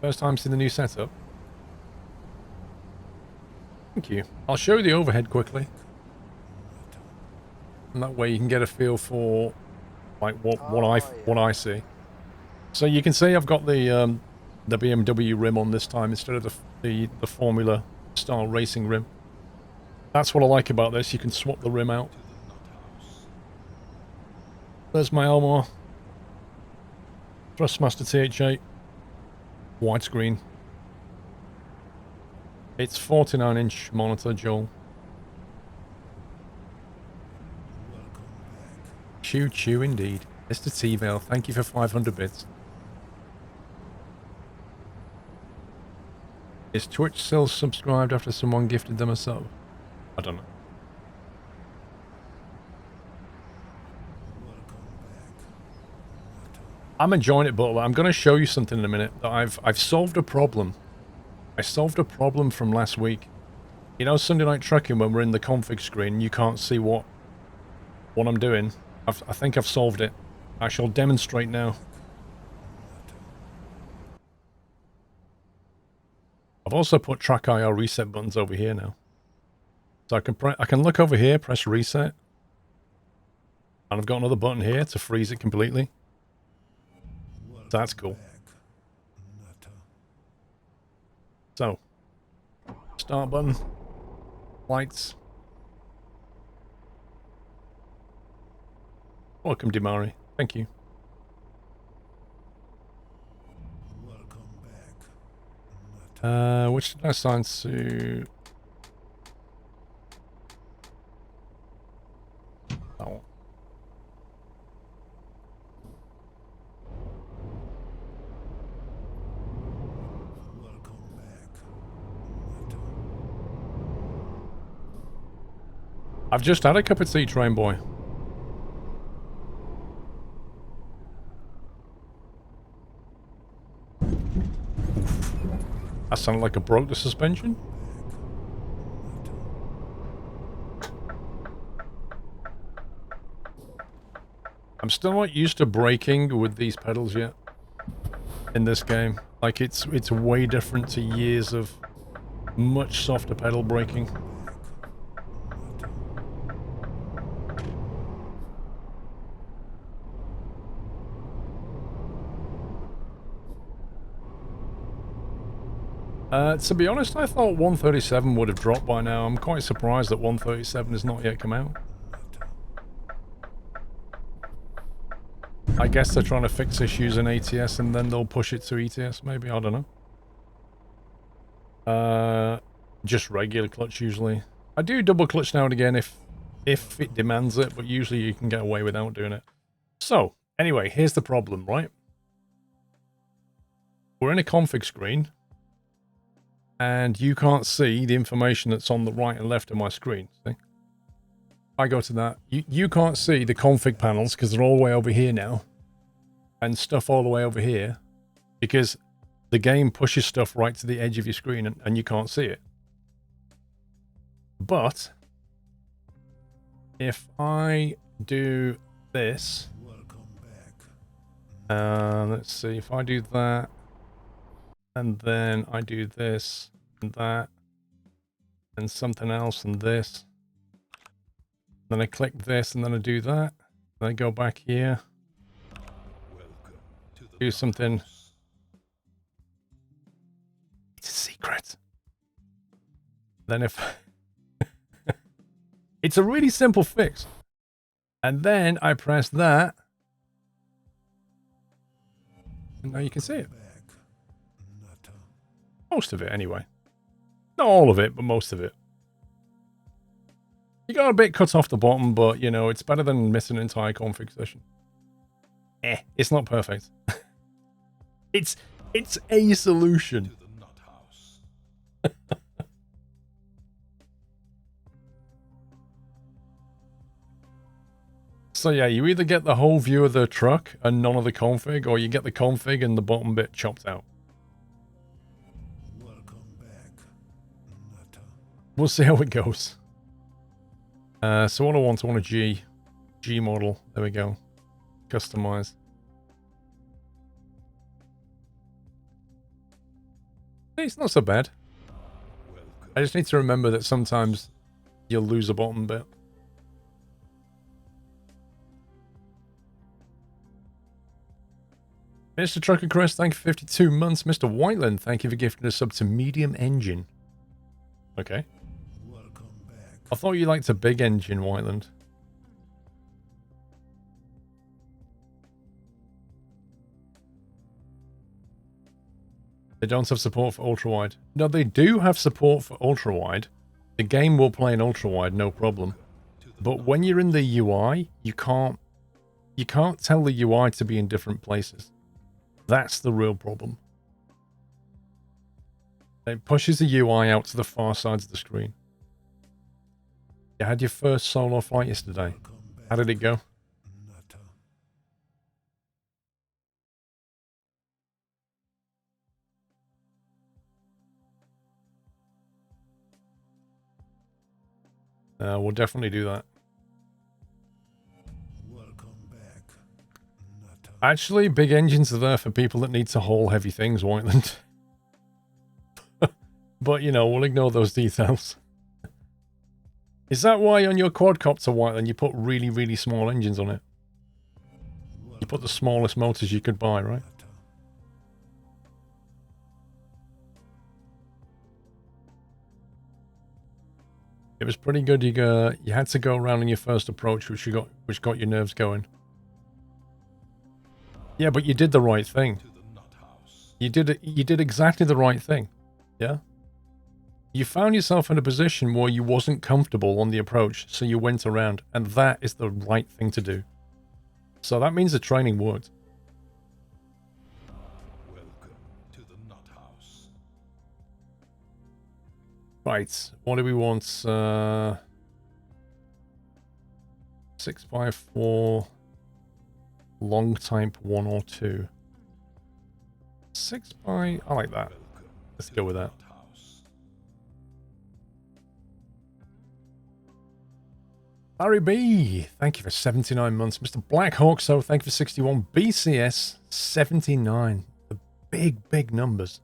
First time seeing the new setup? Thank you. I'll show you the overhead quickly. And that way you can get a feel for like what I see. So you can see I've got the BMW rim on this time instead of the Formula style racing rim. That's what I like about this. You can swap the rim out. There's my Elmore. Thrustmaster TH8. Widescreen. It's 49-inch monitor, Joel. Choo choo indeed. Mr. T-Vale, thank you for 500 bits. Is Twitch still subscribed after someone gifted them a sub? I don't know. I'm enjoying it, but I'm going to show you something in a minute. That I've solved a problem. I solved a problem from last week. You know, Sunday Night Trucking, when we're in the config screen, you can't see what I'm doing. I think I've solved it. I shall demonstrate now. I've also put track IR reset buttons over here now. So I can look over here, press reset. And I've got another button here to freeze it completely. So that's cool. So, start button, lights. Welcome, Dimari. Thank you. Which did I assign to? Oh. I've just had a cup of tea, Train Boy. That sounded like I broke the suspension. I'm still not used to braking with these pedals yet. In this game. Like, it's way different to years of much softer pedal braking. To be honest, I thought 137 would have dropped by now. I'm quite surprised that 137 has not yet come out. I guess they're trying to fix issues in ATS and then they'll push it to ETS, maybe. I don't know. Just regular clutch, usually. I do double clutch now and again if it demands it, but usually you can get away without doing it. So, anyway, here's the problem, right? We're in a config screen. And you can't see the information that's on the right and left of my screen. See? I go to that. You can't see the config panels because they're all the way over here now. And stuff all the way over here. Because the game pushes stuff right to the edge of your screen and you can't see it. But if I do this. Let's see. If I do that. And then I do this and that and something else and this. Then I click this and then I do that. Then I go back here. Do something. It's a secret. Then if... It's a really simple fix. And then I press that. And now you can see it. Most of it, anyway. Not all of it, but most of it. You got a bit cut off the bottom, but, you know, it's better than missing an entire config session. It's not perfect. It's a solution. So yeah, you either get the whole view of the truck and none of the config, or you get the config and the bottom bit chopped out. We'll see how it goes. So what I want a G model. There we go. Customize. It's not so bad. I just need to remember that sometimes you'll lose a bottom bit. Mr. Trucker Crest, thank you for 52 months. Mr. Whiteland, thank you for gifting a sub to medium engine. Okay. Welcome back. I thought you liked a big engine, Whiteland. They don't have support for ultra-wide. No, they do have support for ultra-wide. The game will play in ultra-wide, no problem. But when you're in the UI, you can't tell the UI to be in different places. That's the real problem. It pushes the UI out to the far sides of the screen. You had your first solo flight yesterday. How did it go? We'll definitely do that. Welcome back. Actually, big engines are there for people that need to haul heavy things, Whiteland. But, you know, we'll ignore those details. Is that why on your quadcopter, Whiteland, you put really, really small engines on it? You put the smallest motors you could buy, right? It was pretty good. You had to go around on your first approach, which got your nerves going. Yeah, but you did the right thing. You did exactly the right thing. Yeah? You found yourself in a position where you wasn't comfortable on the approach, so you went around, and that is the right thing to do. So that means the training worked. Welcome to the nut house. Right, what do we want? 6x4 long type 1 or 2. 6 by... I like that. Let's go with that. Larry B, thank you for 79 months. Mr. Blackhawk, so thank you for 61. BCS, 79. The big, big numbers.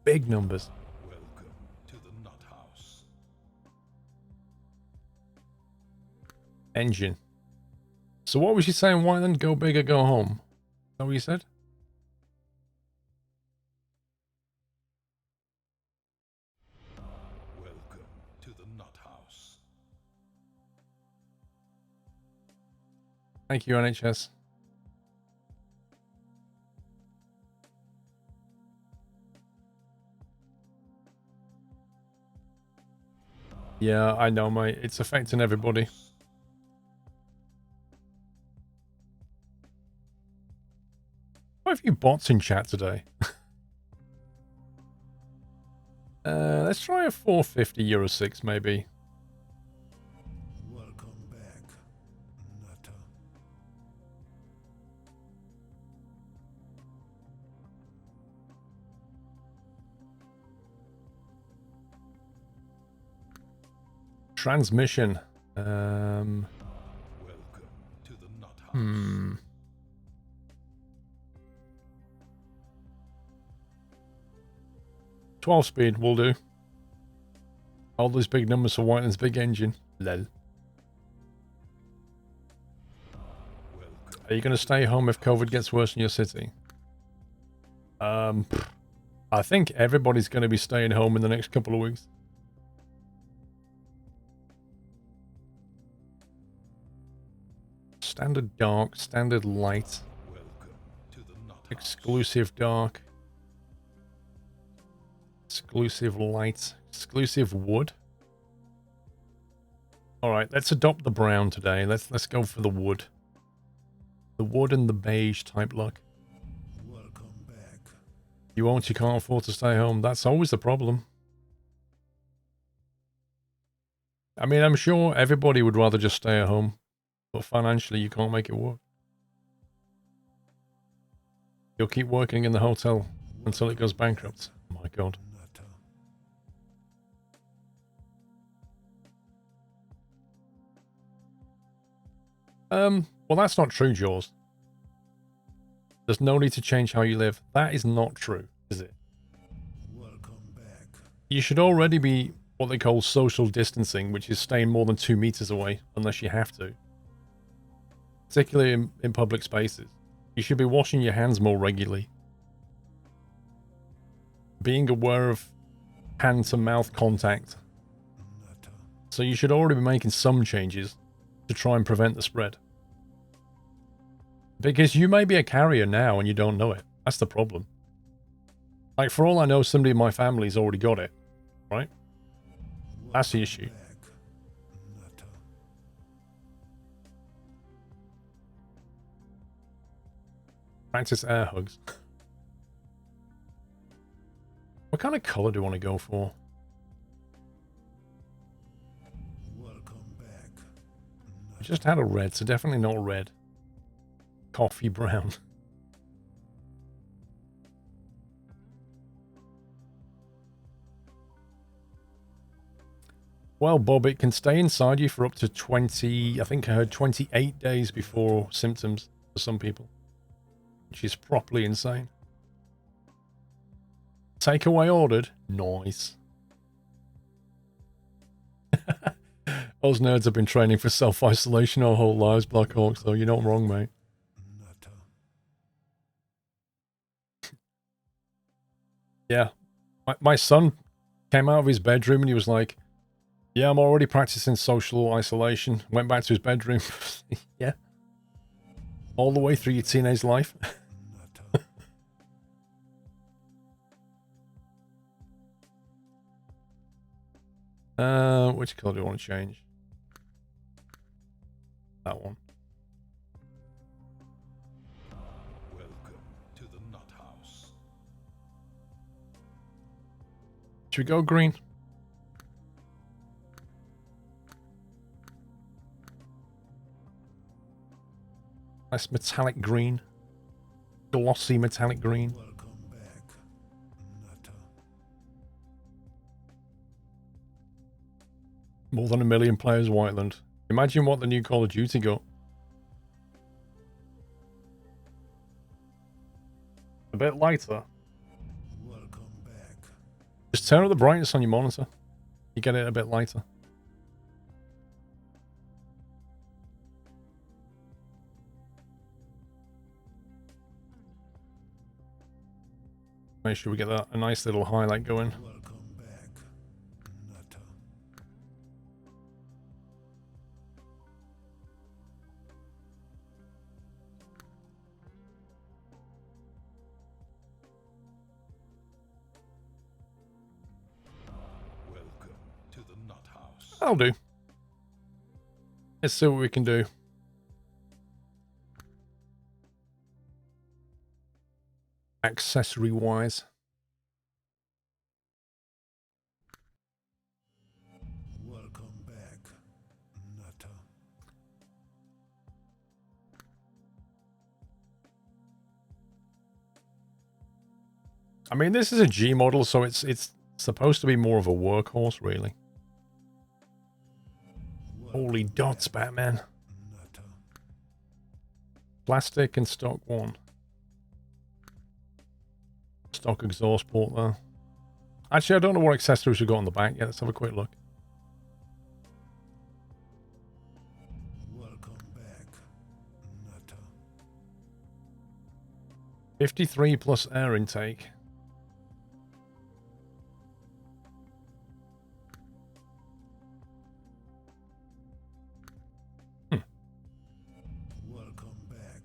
Big numbers. Welcome to the nut house. Engine. So what was you saying, Whiteland? Go big or go home? Is that what you said? Welcome to the nut house. Thank you, NHS. Yeah, I know, mate. It's affecting everybody. What have you bots in chat today? Let's try a 450 Euro 6, maybe. Welcome back, nutter. Transmission. Welcome to the nut house. 12 speed will do. All those big numbers for Whiteland's big engine. Lol. Are you going to stay home if COVID gets worse in your city? I think everybody's going to be staying home in the next couple of weeks. Standard dark, standard light. Welcome to the nut house. Exclusive dark. Exclusive light. Exclusive wood. Alright, let's adopt the brown today. Let's go for the wood. The wood and the beige type look. Welcome back. You can't afford to stay home. That's always the problem. I mean, I'm sure everybody would rather just stay at home. But financially, you can't make it work. You'll keep working in the hotel until it goes bankrupt. Oh my god. Well, that's not true, Jaws. There's no need to change how you live. That is not true, is it? Welcome You should already be what they call social distancing, which is staying more than 2 meters away, unless you have to. Particularly in public spaces. You should be washing your hands more regularly. Being aware of hand-to-mouth contact. So you should already be making some changes to try and prevent the spread. Because you may be a carrier now and you don't know it. That's the problem. Like, for all I know, somebody in my family's already got it. Right? That's the issue. Practice air hugs. What kind of color do you want to go for? I just had a red, so definitely not red. Coffee brown. Well, Bob, it can stay inside you for up to 20, I think I heard 28 days before symptoms for some people. Which is properly insane. Takeaway ordered. Nice. Those nerds have been training for self-isolation our whole lives, Black Hawk, so you're not wrong, mate. Yeah. My son came out of his bedroom and he was like, yeah, I'm already practicing social isolation. Went back to his bedroom. Yeah. All the way through your teenage life. Which color do you want to change? That one. Welcome to the nut house. Should we go green? Nice metallic green. Glossy metallic green. Welcome back, Nutter. More than 1 million players, Whiteland. Imagine what the new Call of Duty got. A bit lighter. Welcome back. Just turn up the brightness on your monitor. You get it a bit lighter. Make sure we get that a nice little highlight going. Welcome back, Nutter. Welcome to the nut house. That'll do. Let's see what we can do. Accessory wise. Welcome back, Nutter. I mean, this is a G model, so it's supposed to be more of a workhorse, really. Holy dots, Batman. Nutter. Plastic and stock one. Stock exhaust port there. Actually, I don't know what accessories we got on the back yet. Let's have a quick look. Welcome back, Nutter. 53 plus air intake. Welcome back.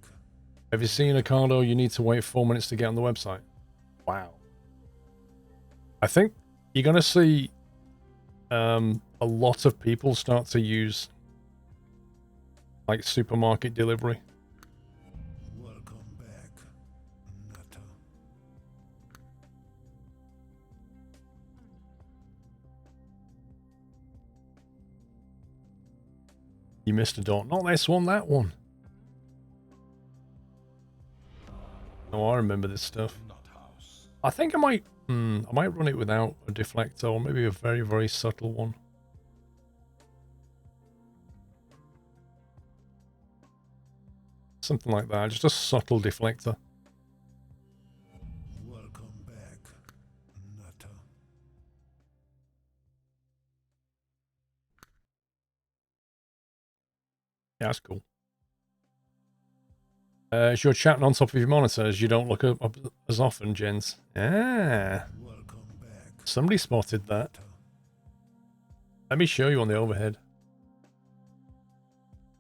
Have you seen a cardo you need to wait 4 minutes to get on the website? Wow. I think you're going to see a lot of people start to use like supermarket delivery. Welcome back, Nutter. You missed a dot. Not this one, that one. Oh, I remember this stuff. Nut house. I think I might run it without a deflector, or maybe a very, very subtle one. Something like that, just a subtle deflector. Welcome back, Nutter. That's cool. Is your chat on top of your monitors? You don't look up as often, gents. Ah. Welcome back. Somebody spotted that. Let me show you on the overhead.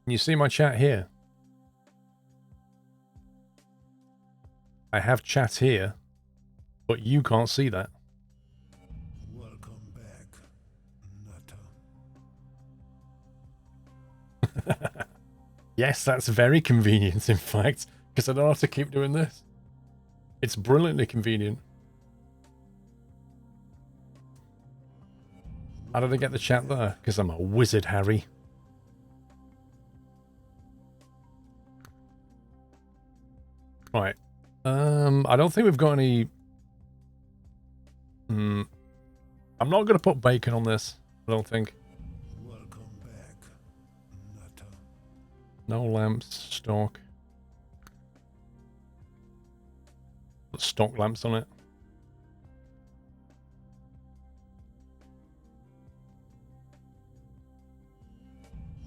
Can you see my chat here? I have chat here, but you can't see that. Welcome back, Nutter. Yes, that's very convenient, in fact, because I don't have to keep doing this. It's brilliantly convenient. How did I get the chat there? Because I'm a wizard, Harry. Right. I don't think we've got any... I'm not going to put bacon on this, I don't think. Welcome back, Nutter. No lamps, stock. Put stock lamps on it.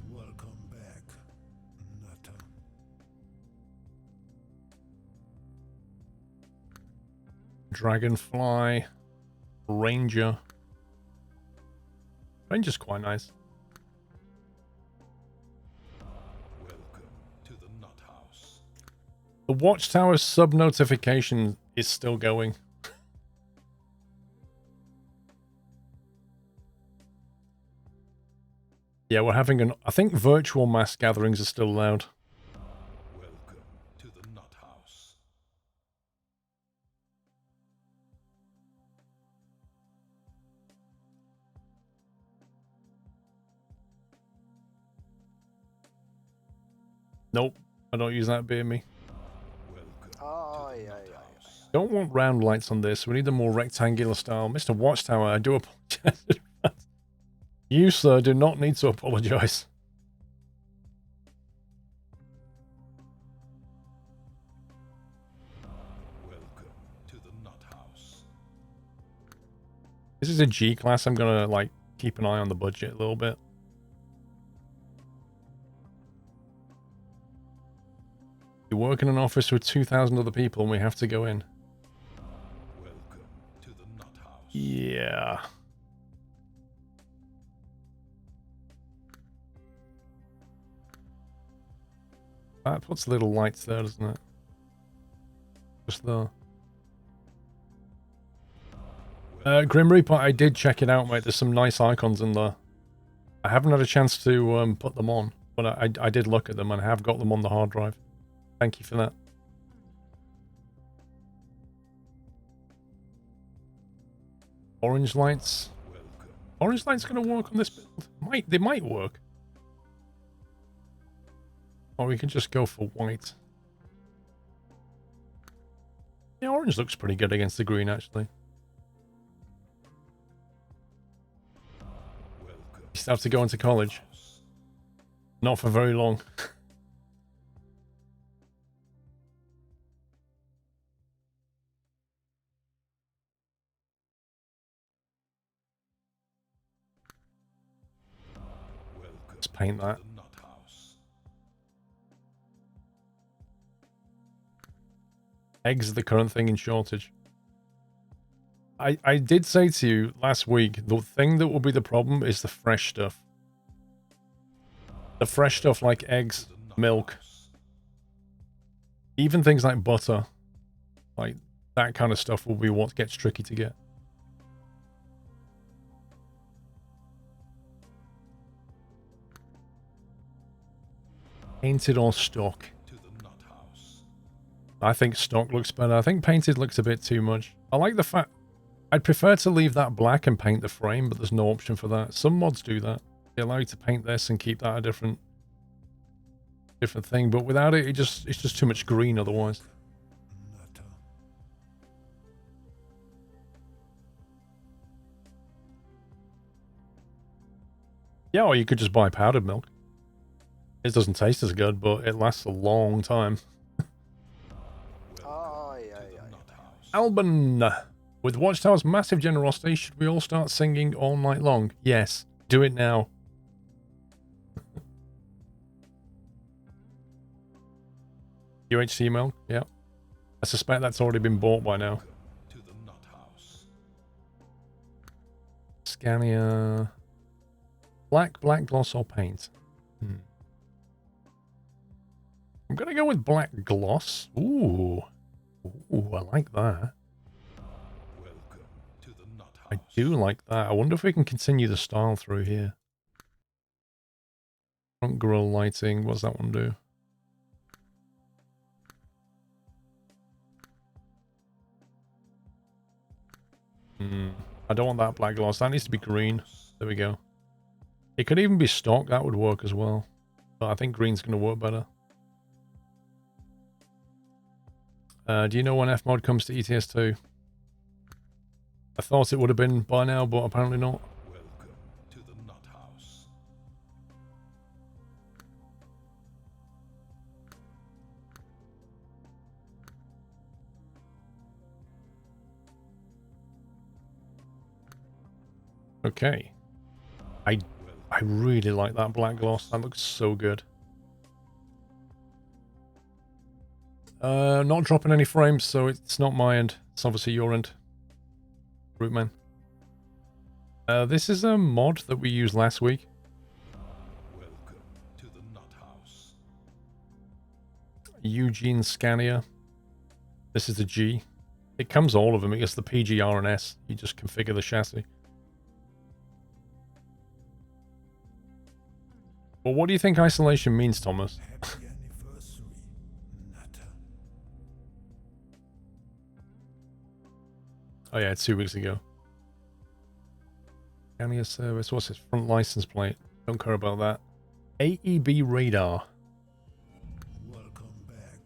Welcome back, Nutter. Dragonfly. Ranger. Ranger's quite nice. Welcome to the Nut House. The Watchtower sub notification is still going. Yeah, we're having an... I think virtual mass gatherings are still allowed. Welcome to the Nut House. Nope, I don't use that beer me. Welcome. Don't want round lights on this. We need a more rectangular style. Mr. Watchtower, I do apologize. You, sir, do not need to apologize. Welcome to the Nut House. This is a G class. I'm gonna, like, keep an eye on the budget a little bit. You work in an office with 2,000 other people and we have to go in. Welcome to the Nut House. Yeah. That puts little lights there, doesn't it? Just there. Grim Reaper, I did check it out, mate. There's some nice icons in there. I haven't had a chance to put them on, but I did look at them and I have got them on the hard drive. Thank you for that. Orange lights. Orange lights going to work on this build? They might work. Or we can just go for white. Yeah, orange looks pretty good against the green, actually. You still have to go into college. Not for very long. Let's paint that. Eggs are the current thing in shortage. I did say to you last week, the thing that will be the problem is the fresh stuff. The fresh stuff like eggs, milk, even things like butter, like that kind of stuff will be what gets tricky to get. Painted or stock? I think stock looks better. I think painted looks a bit too much. I like the fact... I'd prefer to leave that black and paint the frame, but there's no option for that. Some mods do that. They allow you to paint this and keep that a different thing, but without it, it's just too much green otherwise. Yeah, or you could just buy powdered milk. It doesn't taste as good, but it lasts a long time. Alban, with Watchtower's massive generosity, should we all start singing all night long? Yes, do it now. UHC milk, yeah. I suspect that's already been bought by now. Welcome to the Nut House. Scania. Black gloss or paint? I'm going to go with black gloss. Ooh. Ooh, I like that. Welcome to the Nut House. I do like that. I wonder if we can continue the style through here. Front grille lighting. What's that one do? I don't want that black gloss. That needs to be green. There we go. It could even be stock. That would work as well. But I think green's going to work better. Do you know when F-Mod comes to ETS2? I thought it would have been by now, but apparently not. Welcome to the Nut House. Okay. I really like that black gloss. That looks so good. Not dropping any frames, so it's not my end. It's obviously your end. Rootman. This is a mod that we used last week. Welcome to the Nut House. Eugene Scania. This is the G. It comes all of them. It gets the PG, R, and S. You just configure the chassis. Well, what do you think isolation means, Thomas? Happy anniversary, Nutter. Oh yeah, 2 weeks ago. Scania service. What's his front license plate? Don't care about that. AEB radar. Welcome back,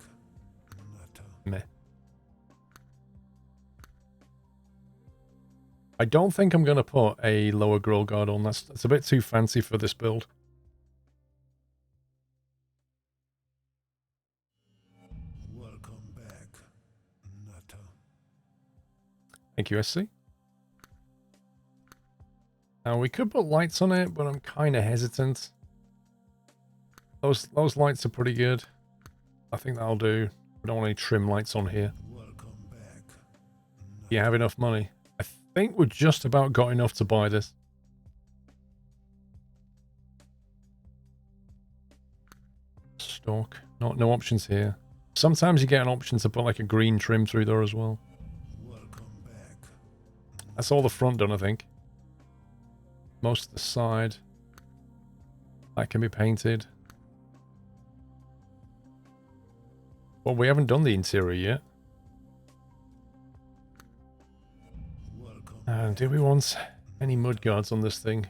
Nutter. Meh. I don't think I'm going to put a lower grille guard on. That's a bit too fancy for this build. Welcome back, Nutter. Thank you, SC. Now, we could put lights on it, but I'm kind of hesitant. Those lights are pretty good. I think that'll do. I don't want any trim lights on here. Welcome back. Do you have enough money? I think we're just about got enough to buy this. Stock. No options here. Sometimes you get an option to put like a green trim through there as well. Welcome back. That's all the front done, I think. Most of the side. That can be painted. Well, we haven't done the interior yet. Welcome. Do we want any mud guards on this thing?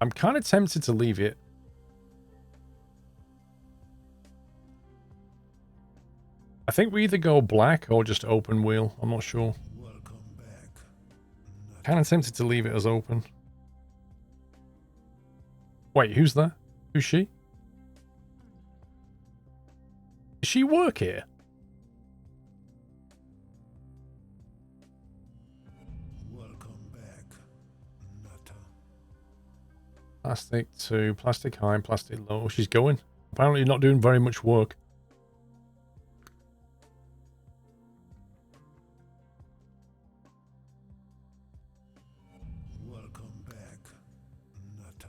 I'm kind of tempted to leave it. I think we either go black or just open wheel. I'm not sure. Welcome back. Kind of tempted to leave it as open. Wait, who's that? Who's she? Does she work here? Welcome back, Nutter. Plastic 2, plastic high, plastic low. She's going. Apparently not doing very much work. Welcome back, Nutter.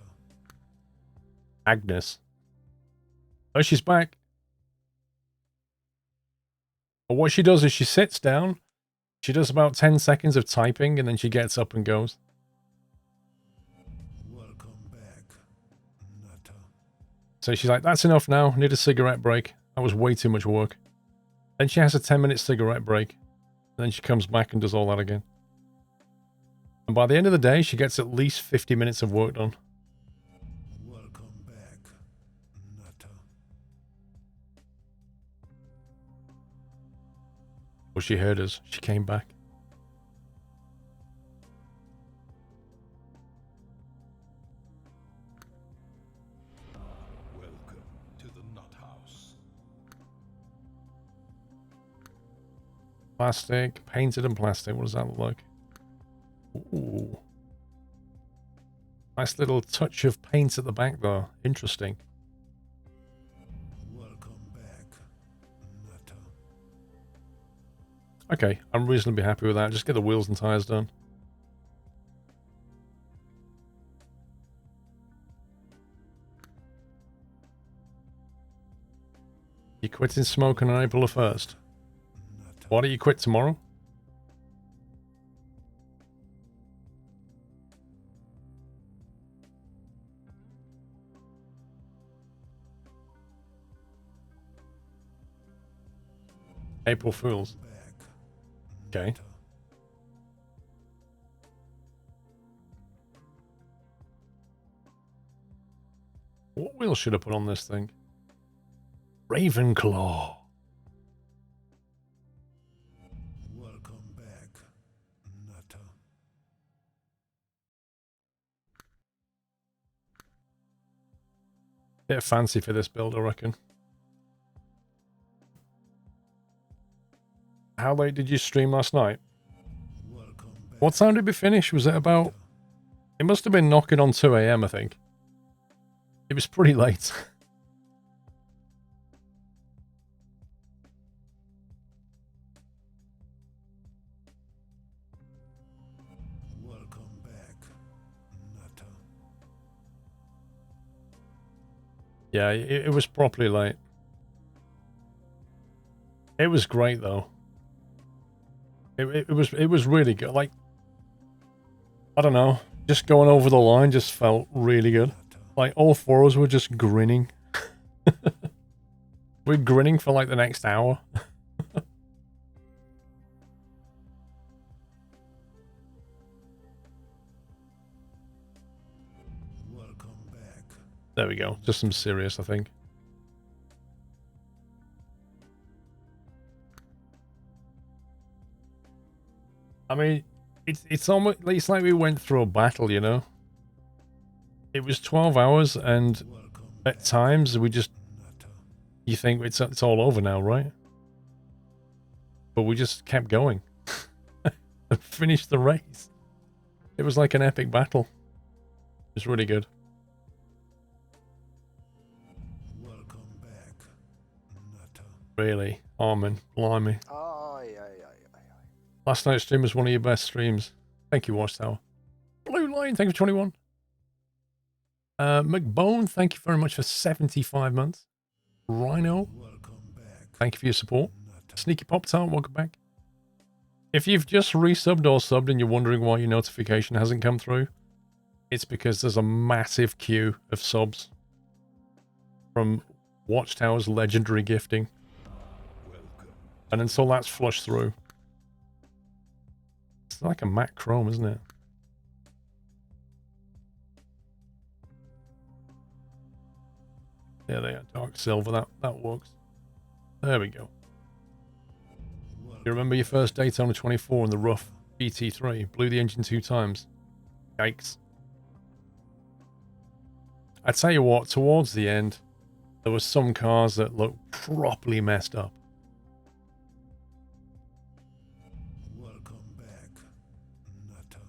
Agnes. Oh, she's back. But what she does is she sits down. She does about 10 seconds of typing and then she gets up and goes. Welcome back, Nutter. So she's like, that's enough now. Need a cigarette break. That was way too much work. Then she has a 10-minute cigarette break. And then she comes back and does all that again. And by the end of the day, she gets at least 50 minutes of work done. Welcome back, Nutter. Well, she heard us. She came back. Welcome to the Nut House. Plastic, painted and plastic. What does that look like? Ooh. Nice little touch of paint at the back there. Interesting. Okay, I'm reasonably happy with that. Just get the wheels and tyres done. You quitting smoking on April the 1st? Why don't you quit tomorrow? April Fools. Okay. What wheel should I put on this thing? Ravenclaw. Welcome back, Nutter. Bit fancy for this build, I reckon. How late did you stream last night? What time did we finish? Was it about... It must have been knocking on 2 AM, I think. It was pretty late. Welcome back, Nutter. Yeah, it was properly late. It was great, though. It was really good. Like, I don't know. Just going over the line just felt really good. Like, all four of us were just grinning. We're grinning for, like, the next hour. Welcome back. There we go. Just some serious, I think. I mean, it's almost... It's like we went through a battle, you know? It was 12 hours, and at times we just... You think it's all over now, right? But we just kept going. And finished the race. It was like an epic battle. It was really good. Welcome back, Nutter. Really. Oh, man. Blimey. Aye. Last night's stream was one of your best streams. Thank you, Watchtower. Blue Line, thank you for 21. McBone, thank you very much for 75 months. Rhino, thank you for your support. Sneaky Pop Tart, welcome back. If you've just resubbed or subbed and you're wondering why your notification hasn't come through, it's because there's a massive queue of subs from Watchtower's legendary gifting. And until that's flushed through, it's like a matte chrome, isn't it? Yeah, they are dark silver. That works. There we go. You remember your first Daytona 24 in the rough GT3? Blew the engine 2 times. Yikes. I tell you what, towards the end, there were some cars that looked properly messed up. Welcome back, Nutter.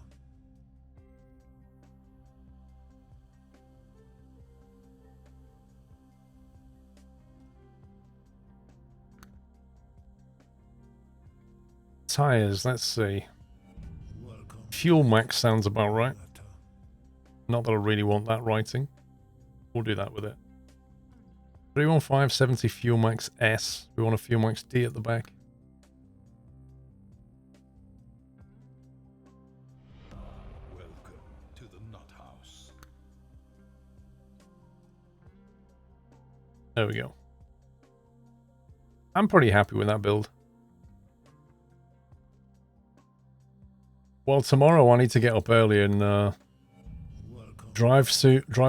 Tires, let's see. Fuel max sounds about right. Not that I really want that writing. We'll do that with it. 31570 Fuel Max S. We want a Fuel Max D at the back. Welcome to the Nut House. There we go. I'm pretty happy with that build. Well, tomorrow I need to get up early and drive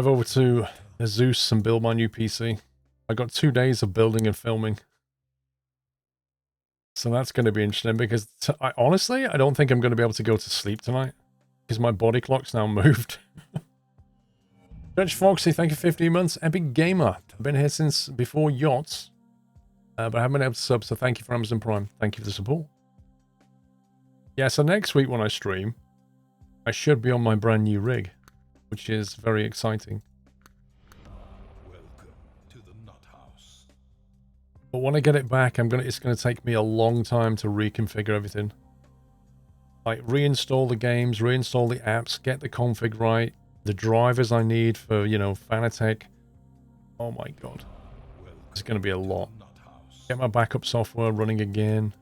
over to Zeus and build my new PC. I got 2 days of building and filming. So that's going to be interesting because honestly, I don't think I'm going to be able to go to sleep tonight because my body clock's now moved. Judge Foxy, thank you for 15 months. Epic Gamer, I've been here since before Yachts, but I haven't been able to sub, so thank you for Amazon Prime. Thank you for the support. Yeah, so next week when I stream, I should be on my brand new rig, which is very exciting. Welcome to the Nut House. But when I get it back, it's gonna take me a long time to reconfigure everything. Like reinstall the games, reinstall the apps, get the config right, the drivers I need for, you know, Fanatec. Oh my god. It's gonna be a lot. Get my backup software running again.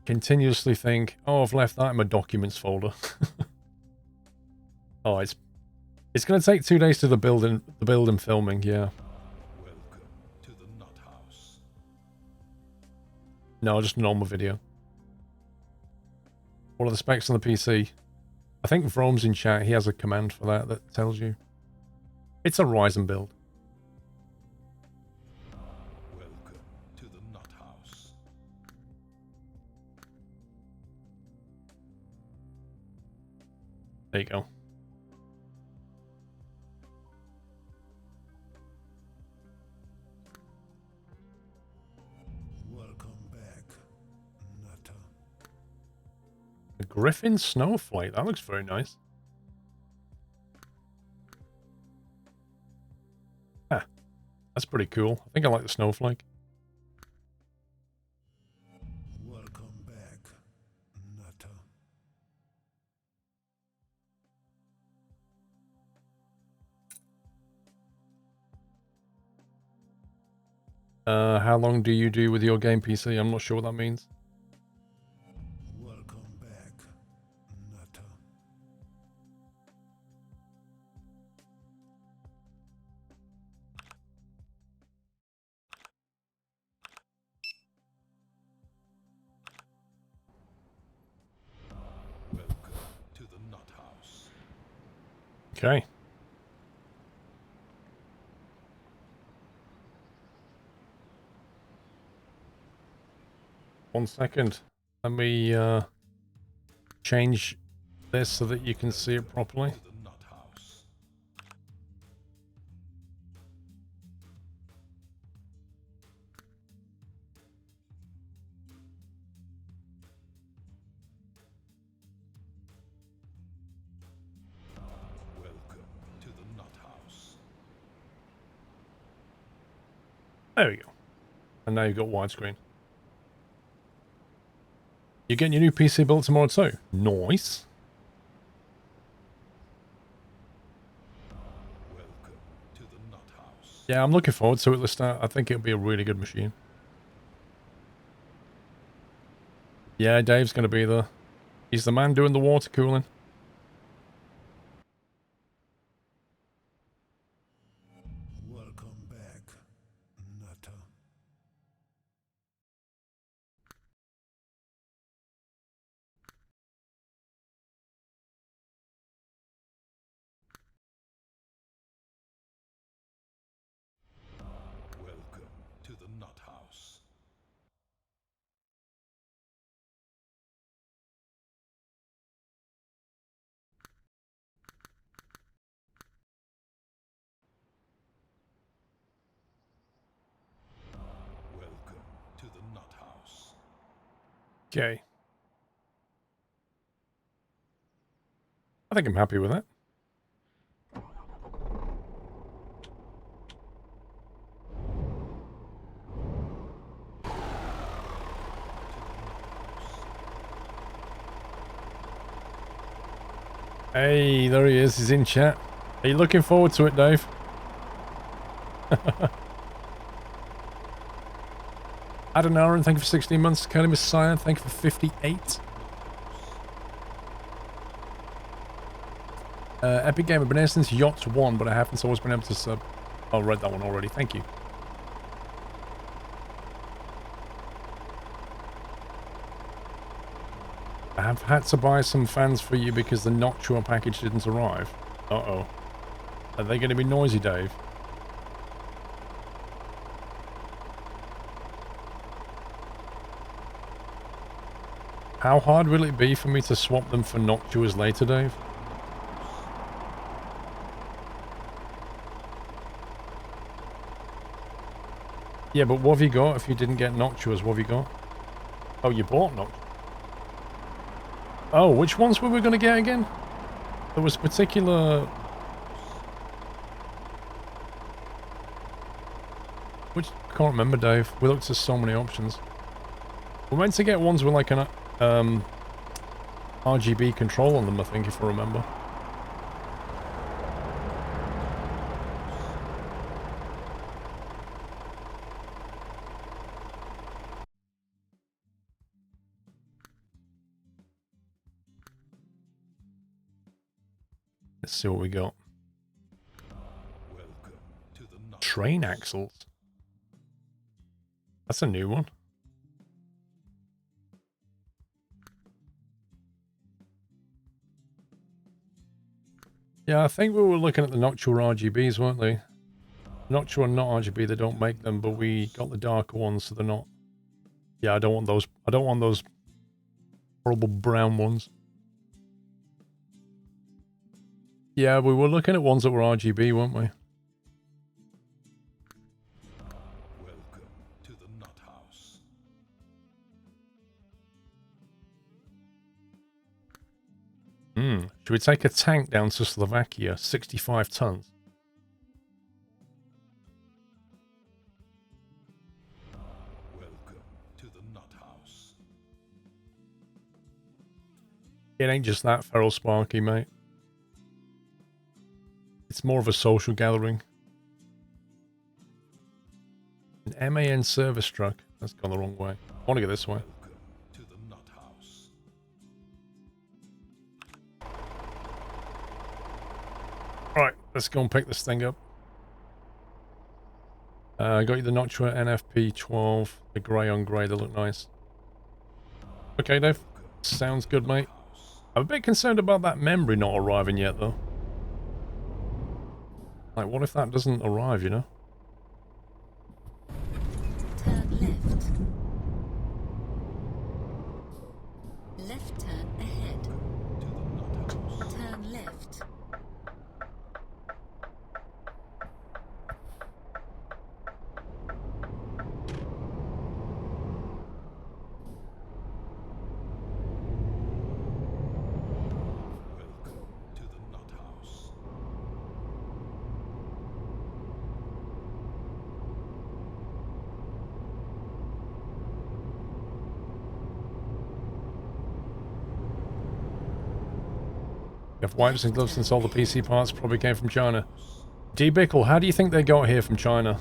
Continuously think, oh, I've left that in my documents folder. Oh, it's gonna take 2 days to the build and filming, yeah. Welcome to the Nut House. No, just a normal video. What are the specs on the PC? I think Vrome's in chat, he has a command for that tells you. It's a Ryzen build. Welcome to the Nut House. There you go. Welcome back, Nutter. A Griffin Snowflake, that looks very nice. Ah, that's pretty cool. I think I like the snowflake. Welcome back, Nutter. How long do you do with your game PC? I'm not sure what that means. Welcome back, Nutter. Welcome to the Nut House. Okay. One second. Let me change this so that you can see it properly. To the Nut House. Welcome to the Nut House. There we go. And now you've got widescreen. You're getting your new PC built tomorrow too? Nice. Welcome to the Nut House. Yeah, I'm looking forward to it this start. I think it'll be a really good machine. Yeah, Dave's going to be there. He's the man doing the water cooling. Welcome back, Nutter. Welcome to the Nut House. Welcome to the Nut House. Okay. I think I'm happy with it. Hey, there he is. He's in chat. Are you looking forward to it, Dave? Adonaren, thank you for 16 months. Curly Messiah, thank you for 58. Epic Gamer, been here since Yacht 1, but I haven't always been able to sub. Oh, read that one already. Thank you. I have had to buy some fans for you because the Noctua package didn't arrive. Uh-oh. Are they going to be noisy, Dave? How hard will it be for me to swap them for Noctuas later, Dave? Yeah, but what have you got if you didn't get Noctuas? What have you got? Oh, you bought Noctua. Oh, which ones were we going to get again? There was particular... Which I can't remember, Dave. We looked at so many options. We're meant to get ones with like an RGB control on them, I think, if I remember. Let's see what we got. Welcome to the Nut Train axles. That's a new one. Yeah, I think we were looking at the Noctua RGBs, weren't they? Noctua and not RGB, they don't make them, but we got the darker ones, so they're not... Yeah, I don't want those. I don't want those horrible brown ones. Yeah, we were looking at ones that were RGB, weren't we? Welcome to the Nut House. Should we take a tank down to Slovakia? 65 tons. Welcome to the Nut House. It ain't just that, Feral Sparky, mate. It's more of a social gathering. An MAN service truck. That's gone the wrong way. I want to go this way. Welcome to the Nut House. Alright, let's go and pick this thing up. I got you the Noctua NFP12. The grey on grey, they look nice. Okay, Dave. Sounds good, mate. I'm a bit concerned about that memory not arriving yet, though. Like, what if that doesn't arrive, you know? Turn left. Left turn ahead. To the Nut House. Turn left. Welcome to the Nut House. You have wipes and gloves since all the PC parts probably came from China. D. Bickle, how do you think they got here from China?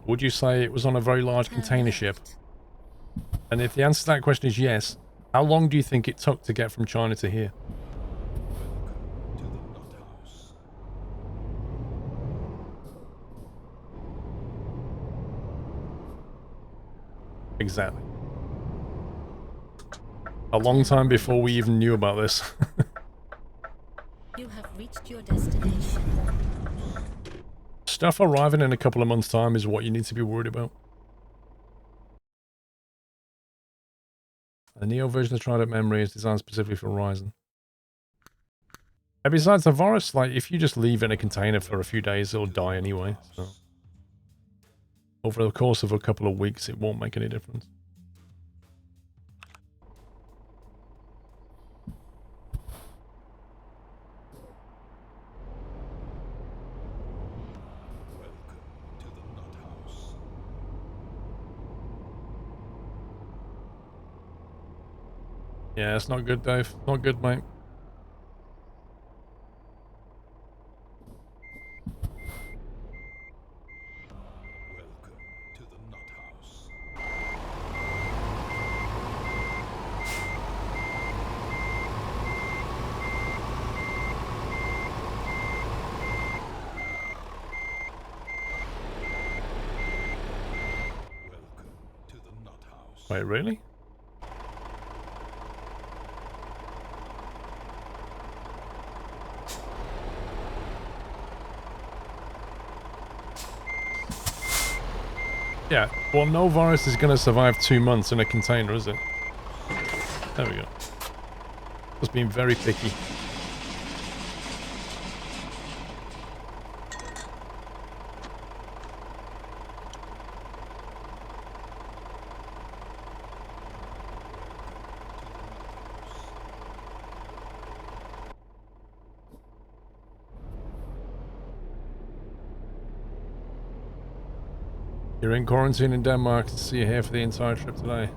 Would you say it was on a very large container ship? And if the answer to that question is yes, how long do you think it took to get from China to here? Welcome to the Nut House. Exactly. A long time before we even knew about this. You have reached your destination. Stuff arriving in a couple of months' time is what you need to be worried about. The Neo version of Trident Memory is designed specifically for Ryzen. And besides the virus, like, if you just leave it in a container for a few days, it'll die anyway. So over the course of a couple of weeks, it won't make any difference. Welcome to the Nut House. Yeah, it's not good, Dave. Not good, mate. Welcome to the Nut House. Welcome to the Nut House. Wait, really? Yeah, well, no virus is going to survive 2 months in a container, is it? There we go. Just being very picky. You're in quarantine in Denmark. See you here for the entire trip today.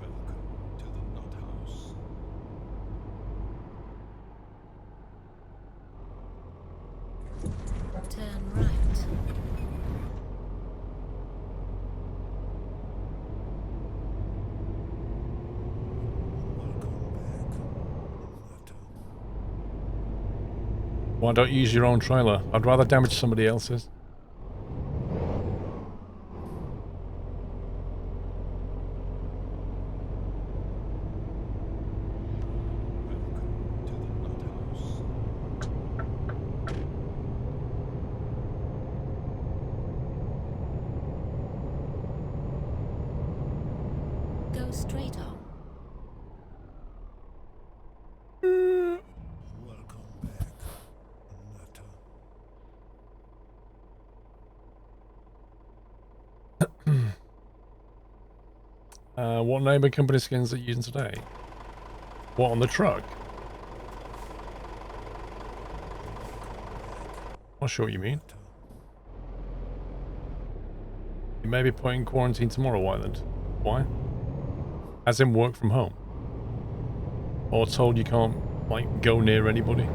Welcome to the Nut House. Turn right. Why don't you use your own trailer? I'd rather damage somebody else's. Welcome to the Nut House. Go straight on. Welcome back, Nutter. What name and company skins are you using today? What, on the truck? Not sure what you mean. You may be put in quarantine tomorrow, Wyland. Why? As in work from home? Or told you can't, like, go near anybody?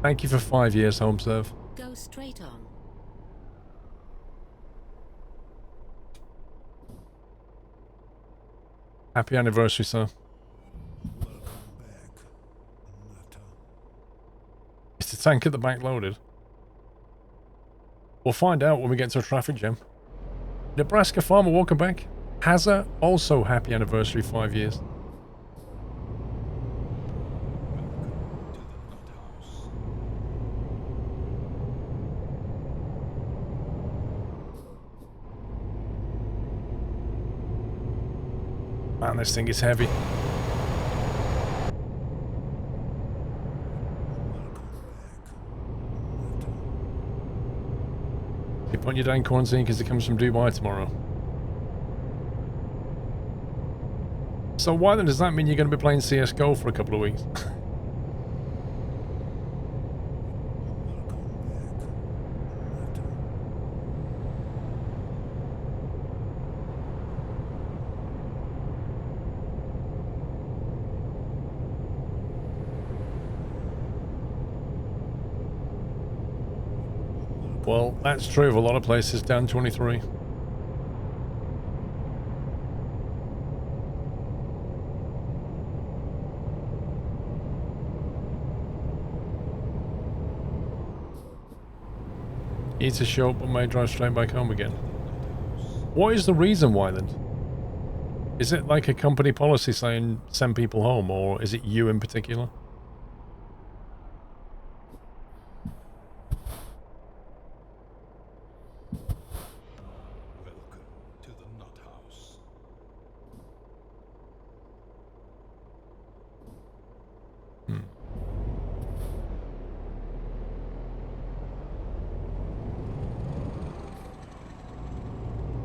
Thank you for 5 years, home serve. Go straight on. Happy anniversary, sir. Welcome back, Nutter. Is the tank at the back loaded? We'll find out when we get to a traffic jam. Nebraska farmer, welcome back. Hazza, also happy anniversary, 5 years. Welcome to the Nut House. Man, this thing is heavy. You're putting your dad in quarantine because he comes from Dubai tomorrow. So why then does that mean you're going to be playing CSGO for a couple of weeks? Well, that's true of a lot of places, down 23. Need to show up and may drive straight back home again. What is the reason why then? Is it like a company policy saying send people home, or is it you in particular? Welcome to the Nut House.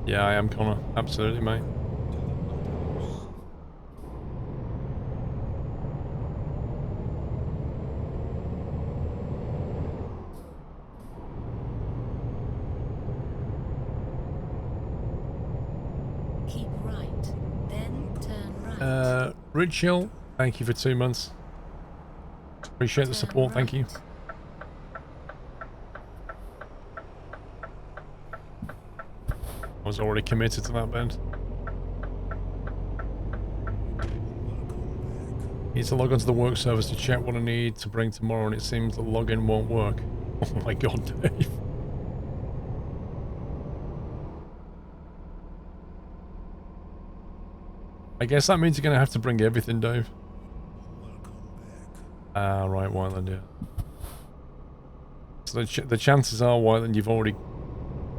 Yeah, I am, Connor. Absolutely, mate. To the Nut House. Keep right. Then turn right. Rich Hill, thank you for 2 months. Appreciate the Turn support, thank you. right. I was already committed to that bend. Need to log onto the work service to check what I need to bring tomorrow, and it seems the login won't work. Oh my god, Dave. I guess that means you're going to have to bring everything, Dave. Ah, right, Wyland, yeah. So the chances are, Wyland, you've already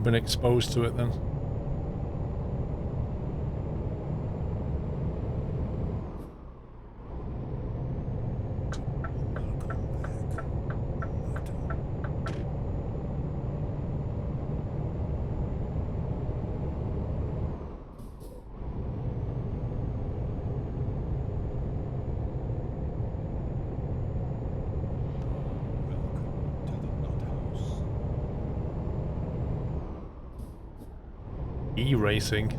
been exposed to it then. E-racing.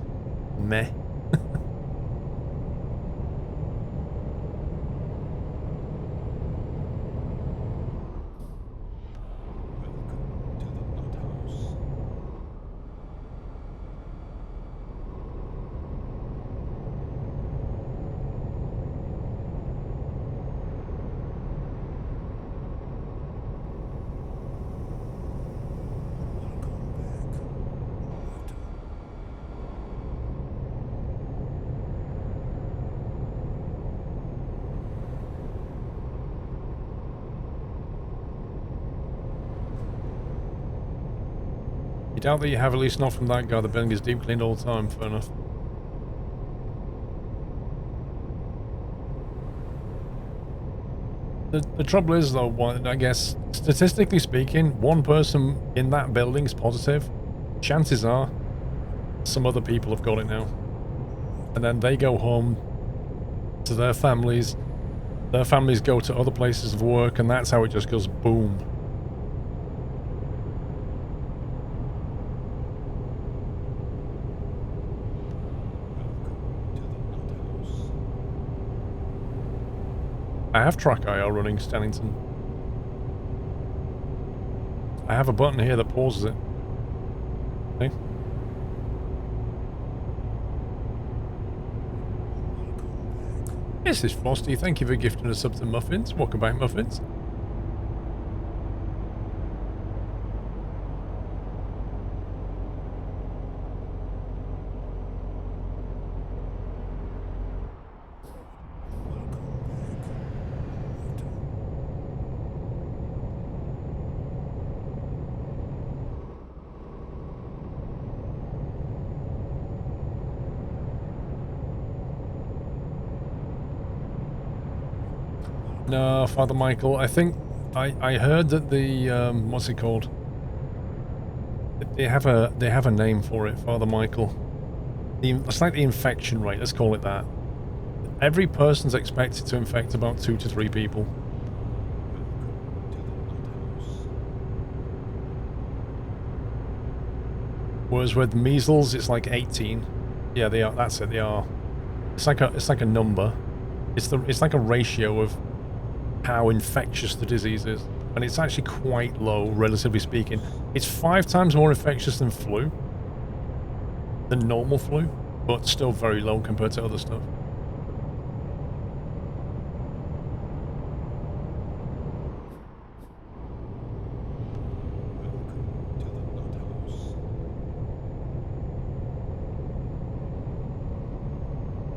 Meh. You doubt that you have at least not from that guy. The building is deep cleaned all the time. Fair enough. The trouble is, though, I guess, statistically speaking, one person in that building is positive. Chances are some other people have got it now. And then they go home to their families. Their families go to other places of work, and that's how it just goes boom. I have track IR running, Stannington. I have a button here that pauses it. Okay. This is Frosty. Thank you for gifting us up to Muffins. Welcome back, Muffins. No, Father Michael, I think I heard that the what's it called? They have a name for it, Father Michael. It's like the infection rate, let's call it that. Every person's expected to infect about 2 to 3 people. Whereas with measles, it's like 18. Yeah, they are. That's it. They are. It's like a number. It's like a ratio of how infectious the disease is, and it's actually quite low, relatively speaking. It's 5 times more infectious than flu, than normal flu, but still very low compared to other stuff.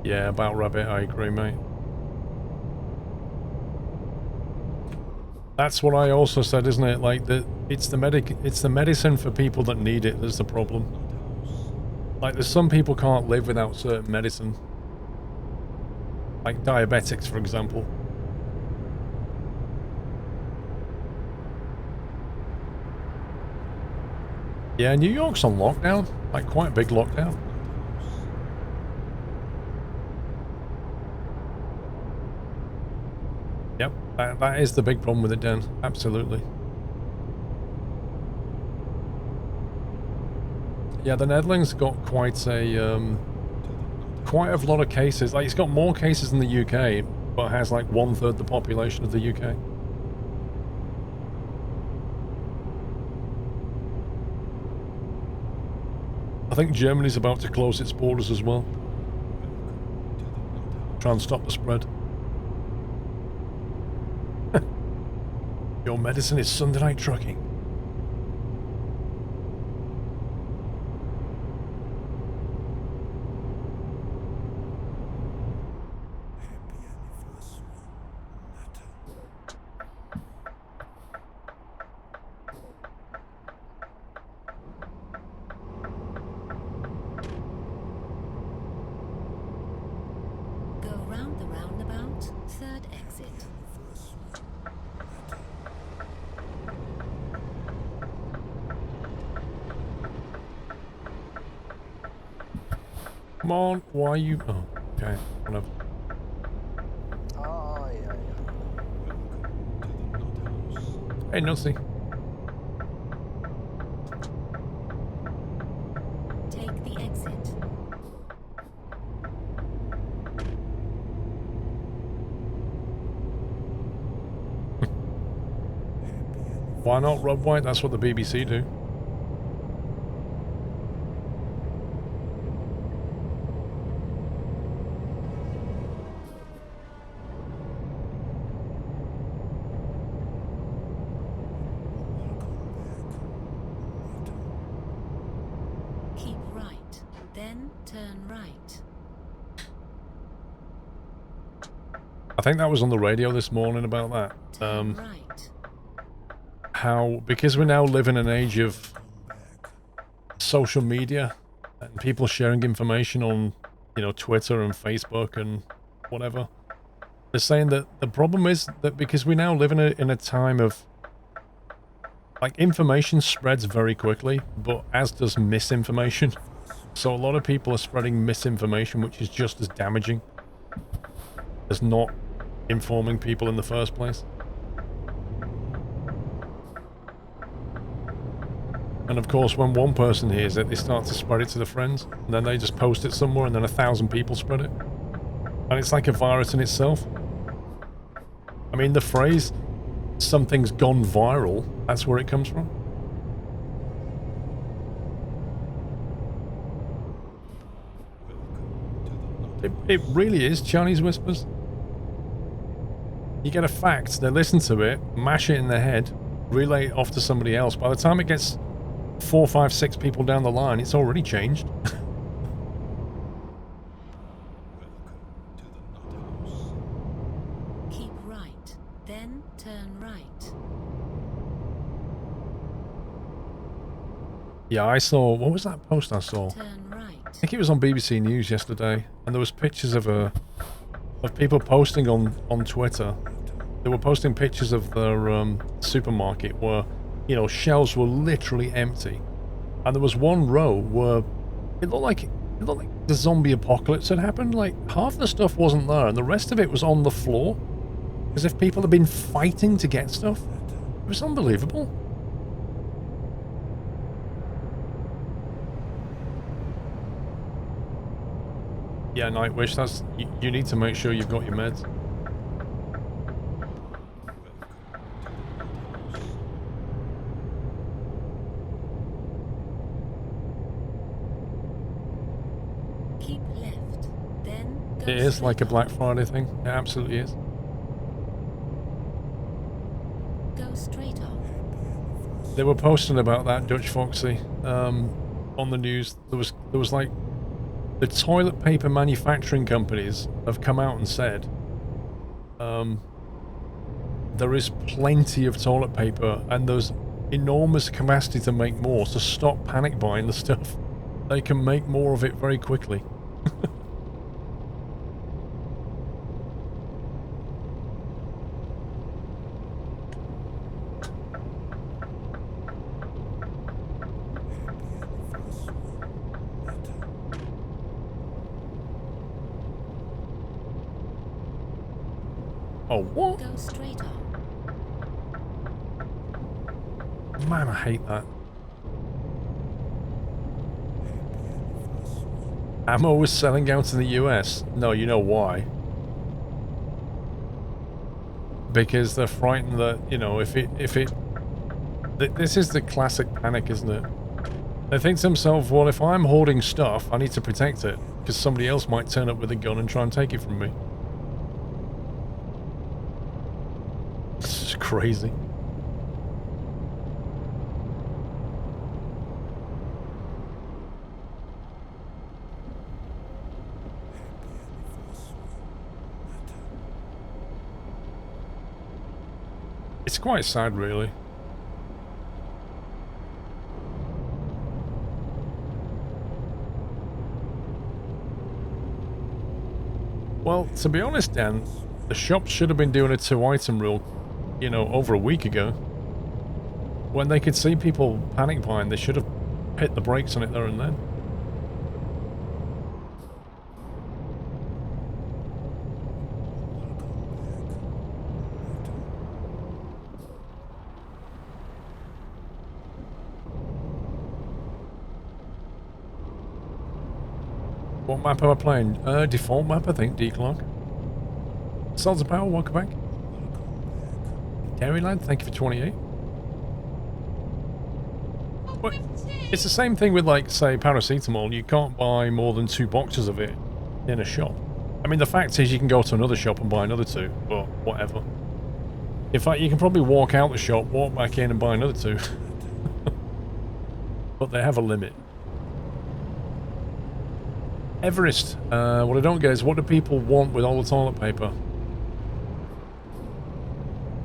Yeah, about rabbit, I agree, mate. That's what I also said, isn't it? Like it's the medicine for people that need it that's the problem. Like there's some people can't live without certain medicine. Like diabetics, for example. Yeah, New York's on lockdown. Like quite a big lockdown. Yep, that is the big problem with it, Dan. Absolutely. Yeah, the Netherlands got quite a lot of cases. Like it's got more cases than the UK, but has like 1/3 the population of the UK. I think Germany's about to close its borders as well. Try and stop the spread. Your medicine is Sunday night trucking. Go round the roundabout, 3rd exit. Come on, why are you... Oh, okay. Whatever. Oh, yeah. Hey, Nutty. Take the exit. Why not, Rob White? That's what the BBC do. Keep right, then turn right. I think that was on the radio this morning about that. Turn right. How, because we now live in an age of social media and people sharing information on, you know, Twitter and Facebook and whatever, they're saying that the problem is that because we now live in a time of, like, information spreads very quickly, but as does misinformation. So a lot of people are spreading misinformation, which is just as damaging as not informing people in the first place. And of course, when one person hears it, they start to spread it to their friends, and then they just post it somewhere, and then 1,000 people spread it. And it's like a virus in itself. I mean, the phrase, something's gone viral, that's where it comes from. It really is Chinese whispers. You get a fact, they listen to it, mash it in their head, relay it off to somebody else. By the time it gets 4, 5, 6 people down the line, it's already changed. Keep right, then turn right. Yeah, I saw, what was that post I saw? Turn right. I think it was on BBC News yesterday, and there was pictures of people posting on Twitter. They were posting pictures of their supermarket where, you know, shelves were literally empty, and there was one row where it looked like the zombie apocalypse had happened. Like, half the stuff wasn't there, and the rest of it was on the floor, as if people had been fighting to get stuff. It was unbelievable. Yeah, Nightwish, that's... You need to make sure you've got your meds. Keep left, then go It is straight like a on. Black Friday thing. It absolutely is. Go straight on. They were posting about that, Dutch Foxy, on the news. There was like... The toilet paper manufacturing companies have come out and said there is plenty of toilet paper and there's enormous capacity to make more, so stop panic buying the stuff. They can make more of it very quickly. Oh, what? Go straight on. Man, I hate that. Ammo was selling out in the US. No, you know why? Because they're frightened that, you know, if it... This is the classic panic, isn't it? They think to themselves, well, if I'm hoarding stuff, I need to protect it, because somebody else might turn up with a gun and try and take it from me. It's just crazy. It's quite sad, really. Well, to be honest, Dan, the shops should have been doing a 2-item rule, you know, over a week ago. When they could see people panic buying, they should have hit the brakes on it there and then. What map am I playing? Default map, I think, D-Clark. Sons of Power, welcome back. Gary Lad, thank you for 28. But it's the same thing with, like, say, paracetamol. You can't buy more than 2 boxes of it in a shop. I mean, the fact is you can go to another shop and buy another 2, but whatever. In fact, you can probably walk out the shop, walk back in and buy another 2. But they have a limit. Everest. What I don't get is, what do people want with all the toilet paper?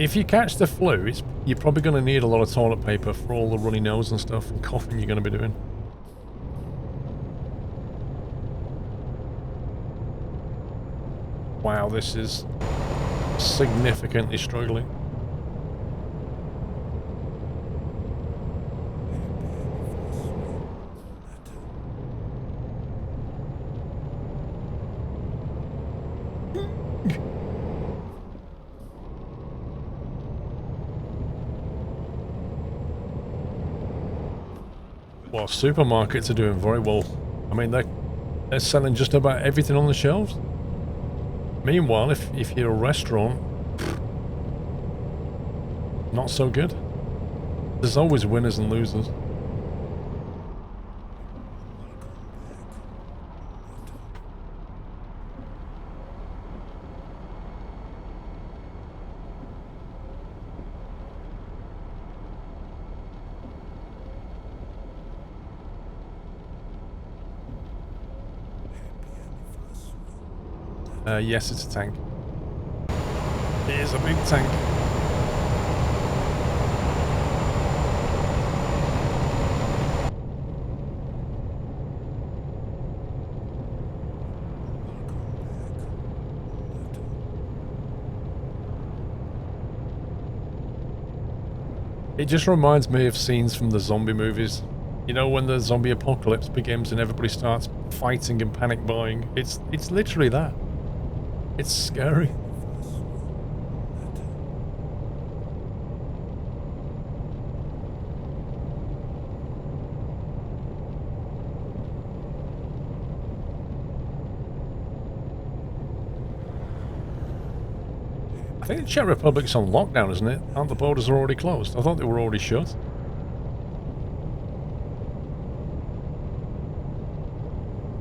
If you catch the flu, you're probably going to need a lot of toilet paper for all the runny nose and stuff and coughing you're going to be doing. Wow, this is significantly struggling. Well, supermarkets are doing very well. I mean, they're selling just about everything on the shelves. Meanwhile, if you're a restaurant, not so good. There's always winners and losers. Yes, it's a tank. It is a big tank. It just reminds me of scenes from the zombie movies. You know, when the zombie apocalypse begins and everybody starts fighting and panic buying. It's literally that. It's scary. I think the Czech Republic's on lockdown, isn't it? Aren't the borders already closed? I thought they were already shut.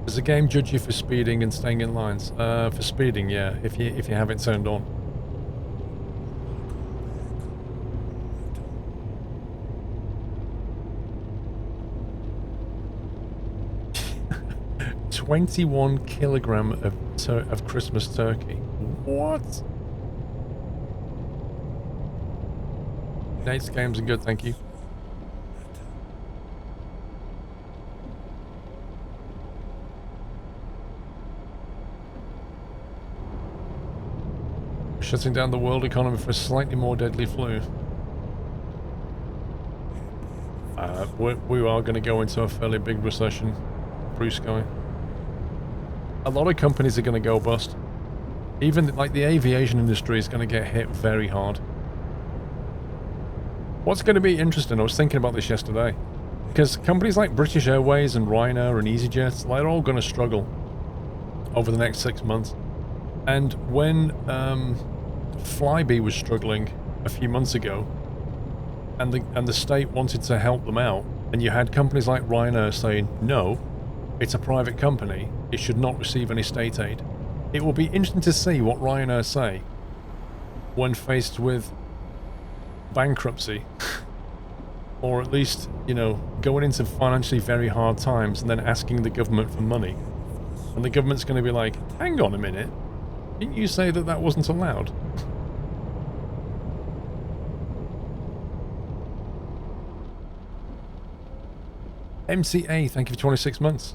Does the game judge you for speeding and staying in lines? For speeding, yeah, if you have it turned on. "21 kilogram of Christmas turkey." What? Nate's games are good, thank you. Shutting down the world economy for a slightly more deadly flu. We are going to go into a fairly big recession. Blue sky. A lot of companies are going to go bust. Even like the aviation industry is going to get hit very hard. What's going to be interesting, I was thinking about this yesterday, because companies like British Airways and Ryanair and EasyJet, they're all going to struggle over the next 6 months. And when Flybe was struggling a few months ago, and the state wanted to help them out, and you had companies like Ryanair saying, no, it's a private company, it should not receive any state aid. It will be interesting to see what Ryanair say when faced with bankruptcy, or at least, you know, going into financially very hard times and then asking the government for money. And the government's going to be like, hang on a minute, didn't you say that that wasn't allowed? MCA, thank you for 26 months.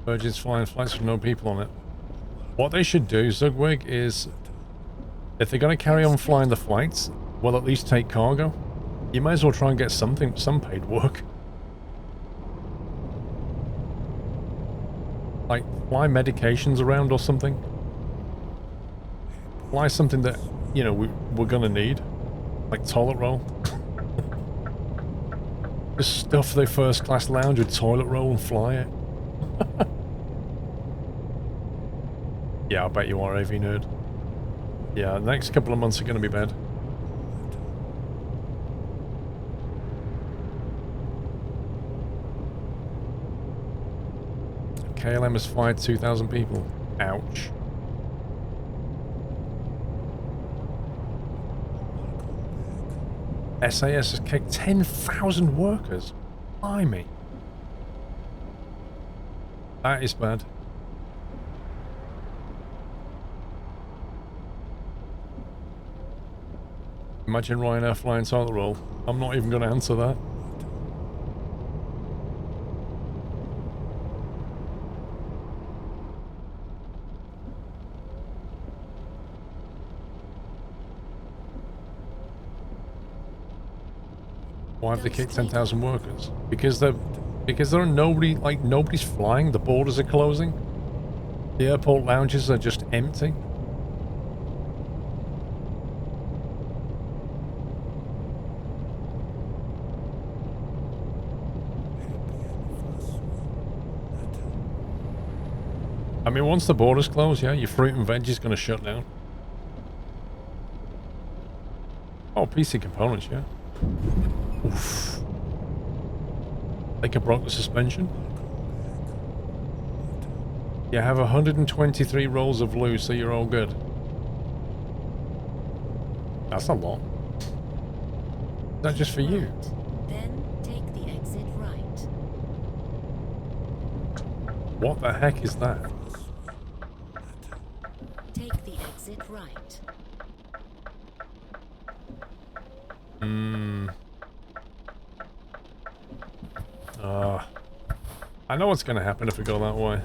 Virgin's flying flights with no people on it. What they should do, Zugwig, is if they're going to carry on flying the flights, well, at least take cargo. You may as well try and get some paid work. Like, fly medications around or something. Fly something that, you know, we're going to need. Like toilet roll. Just stuff their first class lounge with toilet roll and fly it. Yeah, I bet you are, AV Nerd. Yeah, the next couple of months are going to be bad. KLM has fired 2,000 people. Ouch. SAS has kicked 10,000 workers. Blimey. That is bad. Imagine Ryanair flying toilet roll. I'm not even going to answer that. Why have they kicked 10,000 workers? Because there are nobody, like, nobody's flying. The borders are closing. The airport lounges are just empty. I mean, once the borders close, yeah, your fruit and veg is going to shut down. Oh, PC components, yeah. Oof. Like a broke the suspension. You have 123 rolls of loose, so you're all good. That's a lot. Is that just for you? Then take the exit right. What the heck is that? Take the exit right. I know what's going to happen if we go that way.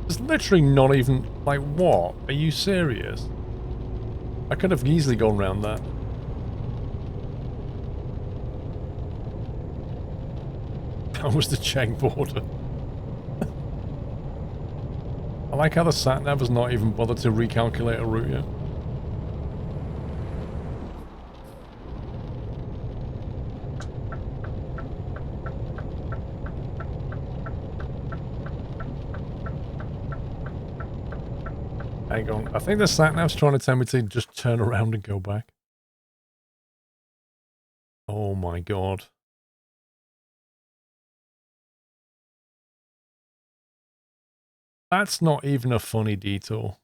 There's literally not even... Like, what? Are you serious? I could have easily gone around that. That was the Czech border. I like how the sat-nav has not even bothered to recalculate a route yet. Hang on. I think the sat-nav's trying to tell me to just turn around and go back. Oh my god. That's not even a funny detour.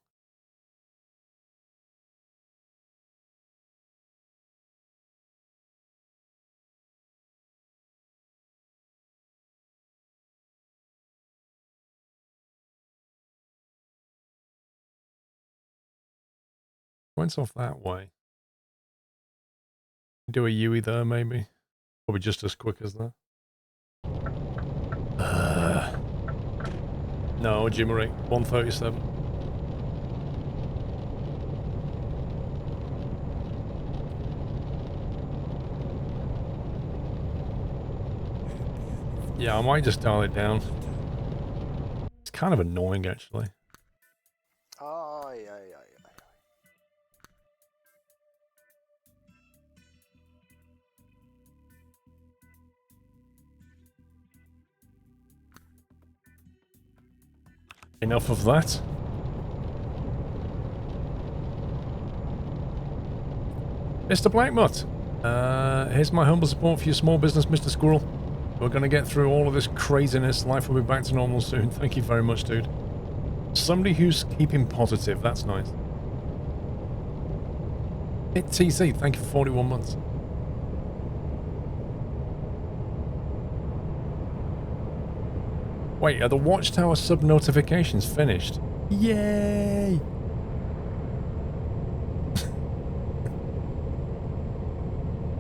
Went off that way. Do a U-E there, maybe. Probably just as quick as that. No, Jimmery. 137. Yeah, I might just dial it down. It's kind of annoying, actually. Ay, ay, ay, ay. Enough of that. Mr. Blackmutt, here's my humble support for your small business, Mr. Squirrel. We're going to get through all of this craziness. Life will be back to normal soon. Thank you very much, dude. Somebody who's keeping positive. That's nice. Hit TC, thank you for 41 months. Wait, are the Watchtower sub-notifications finished? Yay!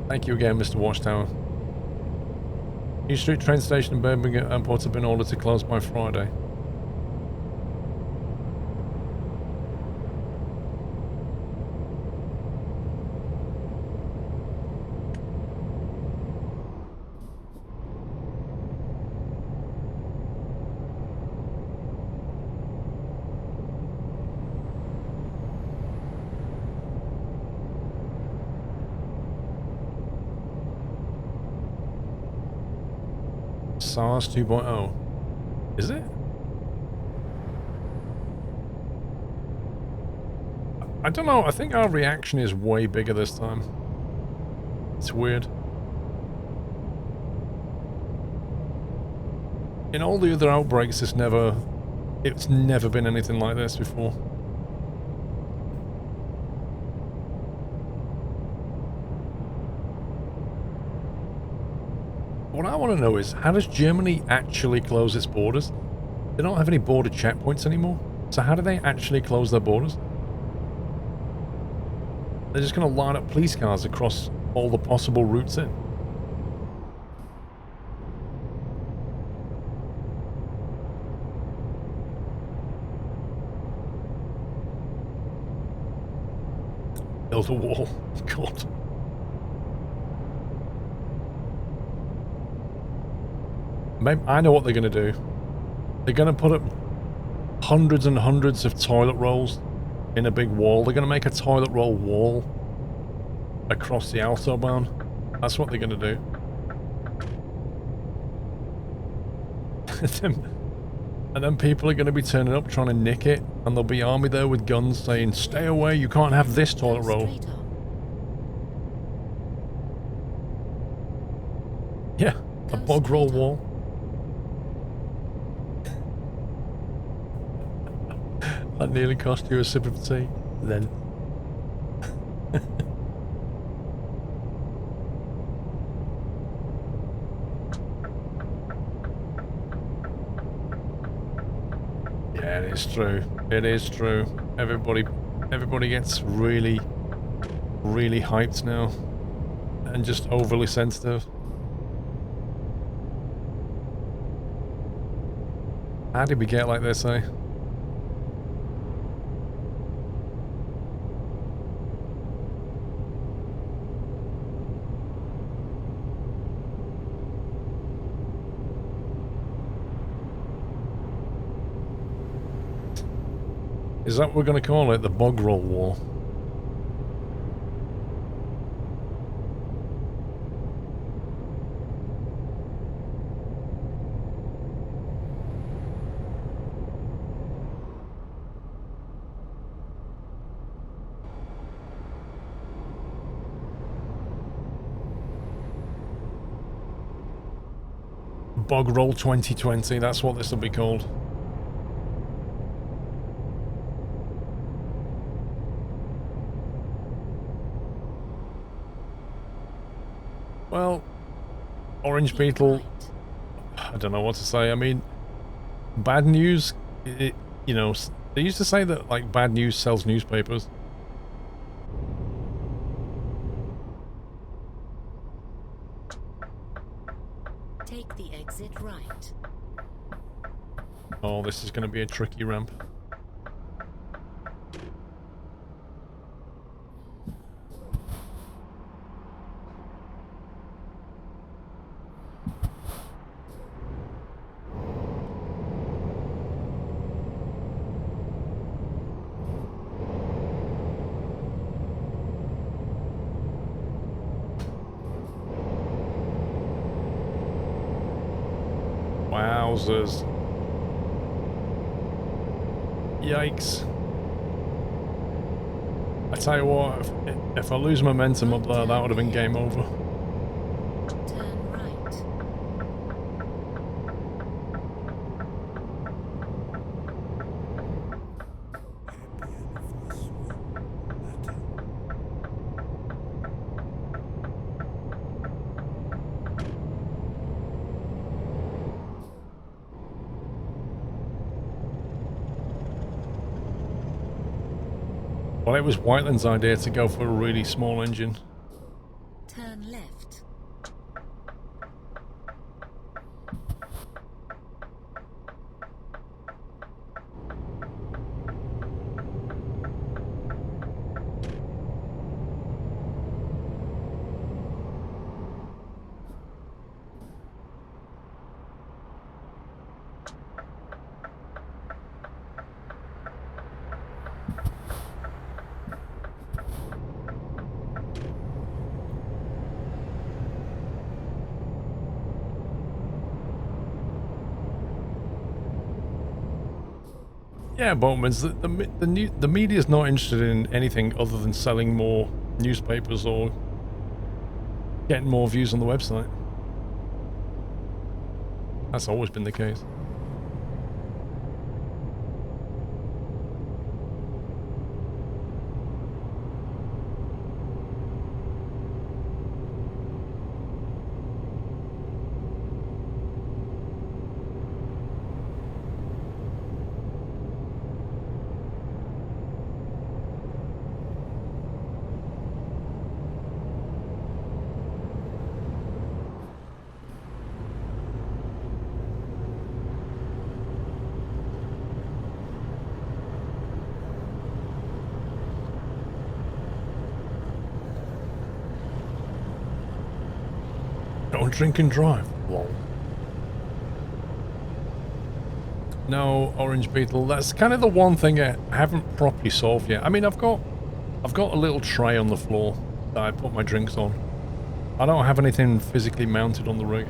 Thank you again, Mr. Watchtower. New Street train station and Birmingham Airport have been ordered to close by Friday. SARS 2.0. Is it? I don't know. I think our reaction is way bigger this time. It's weird. In all the other outbreaks, it's never been anything like this before. What I want to know is, how does Germany actually close its borders? They don't have any border checkpoints anymore. So how do they actually close their borders? They're just going to line up police cars across all the possible routes in. Build a wall. God. Maybe, I know what they're going to do. They're going to put up hundreds and hundreds of toilet rolls in a big wall. They're going to make a toilet roll wall across the Autobahn. That's what they're going to do. And then people are going to be turning up trying to nick it, and there'll be army there with guns saying, "Stay away, you can't have this toilet roll." Yeah, a bog roll wall. That nearly cost you a sip of tea. Then. Yeah, it is true. It is true. Everybody gets really, really hyped now. And just overly sensitive. How did we get like this, eh? Is that what we're going to call it? The bog roll wall? Bog roll 2020, that's what this will be called. Well, Orange Beetle, I don't know what to say. I mean, bad news, you know, they used to say that, like, bad news sells newspapers. Take the exit right. Oh, this is going to be a tricky ramp. Wowzers. Yikes. I tell you what, if I lose momentum up there, that would have been game over. Turn right. Well, it was Whiteland's idea to go for a really small engine. Turn left. Yeah, Boatman's the media's not interested in anything other than selling more newspapers or getting more views on the website. That's always been the case. Don't drink and drive. Lol. No, Orange Beetle. That's kind of the one thing I haven't properly solved yet. I mean, I've got a little tray on the floor that I put my drinks on. I don't have anything physically mounted on the rig.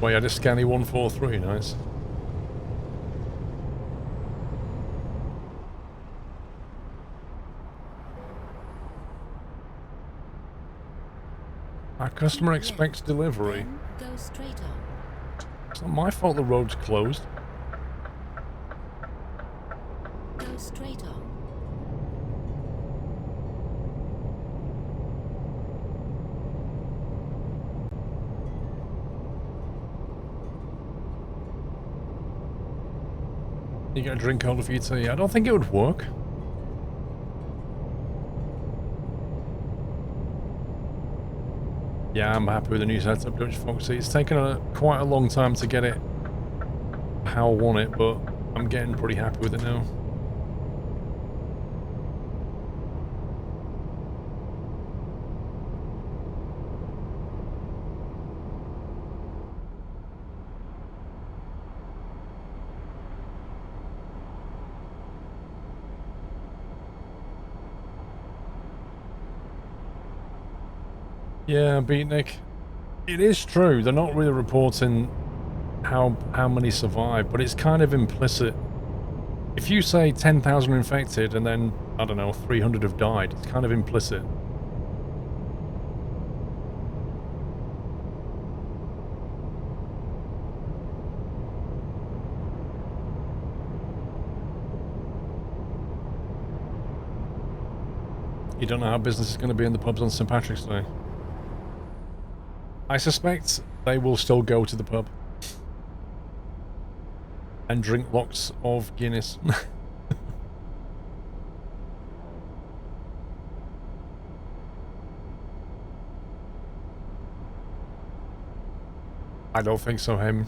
Wait, I just scanny 143, nice. Our customer expects delivery. Then go straight on. It's not my fault the road's closed. Go straight on. You get a drink holder for your tea. I don't think it would work. Yeah, I'm happy with the new setup, Dutch Foxy. It's taken quite a long time to get it how I want it, but I'm getting pretty happy with it now. Yeah, Beatnik. It is true. They're not really reporting how many survive, but it's kind of implicit. If you say 10,000 infected and then, I don't know, 300 have died, it's kind of implicit. You don't know how business is going to be in the pubs on St. Patrick's Day. I suspect they will still go to the pub and drink lots of Guinness. I don't think so, Hem.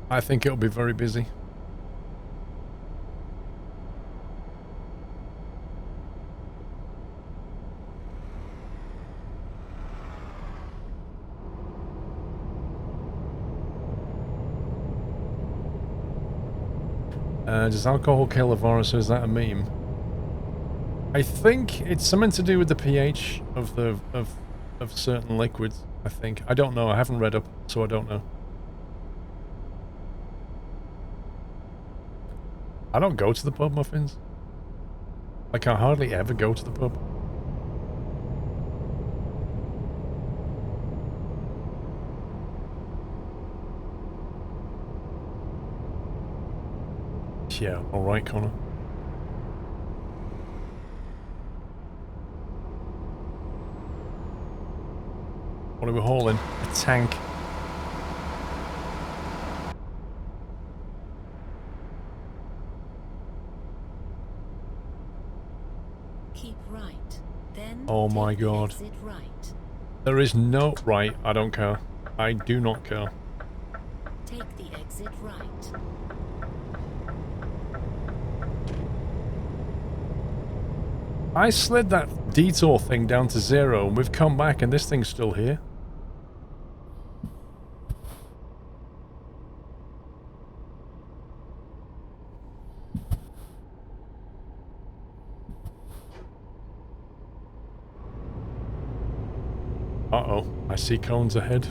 I think it'll be very busy. Does alcohol kill a virus, or is that a meme? I think it's something to do with the pH of the of certain liquids, I think. I don't know, I haven't read up, so I don't know. I don't go to the pub, Muffins. Like, I hardly ever go to the pub. Yeah, alright, Connor. What are we hauling? A tank. Keep right. Then Oh my take the God. exit right. There is no... Right, I don't care. I do not care. Take the exit right. I slid that detour thing down to 0 and we've come back and this thing's still here. Uh-oh, I see cones ahead.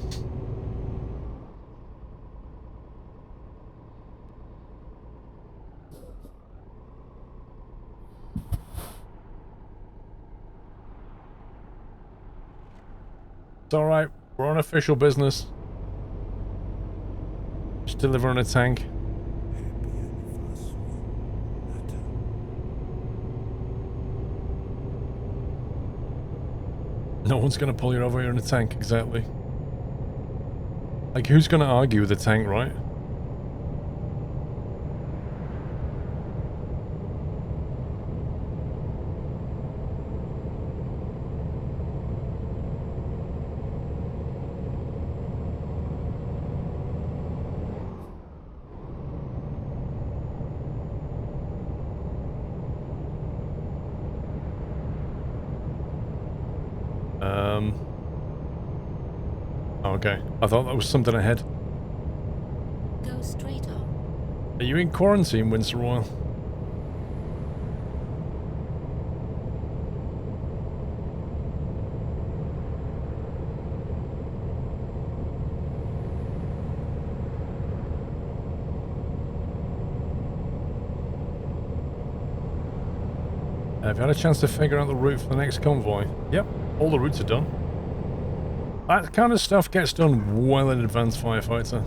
It's alright, we're on official business. Just delivering a tank. No one's gonna pull you over here in a tank, exactly. Like, who's gonna argue with the tank, right? Okay. I thought that was something ahead. Go straight on. Are you in quarantine, Winsor Royal? Have you had a chance to figure out the route for the next convoy? Yep, all the routes are done. That kind of stuff gets done well in advance, firefighter.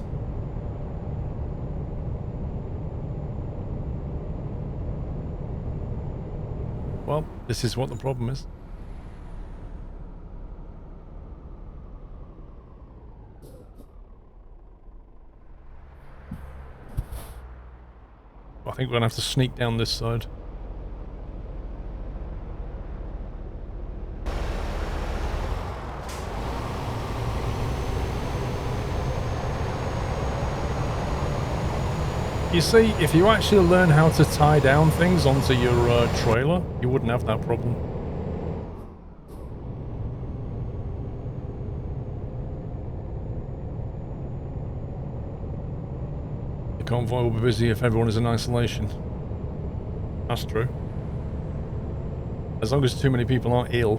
Well, this is what the problem is. I think we're gonna have to sneak down this side. You see, if you actually learn how to tie down things onto your trailer, you wouldn't have that problem. The convoy will be busy if everyone is in isolation. That's true. As long as too many people aren't ill.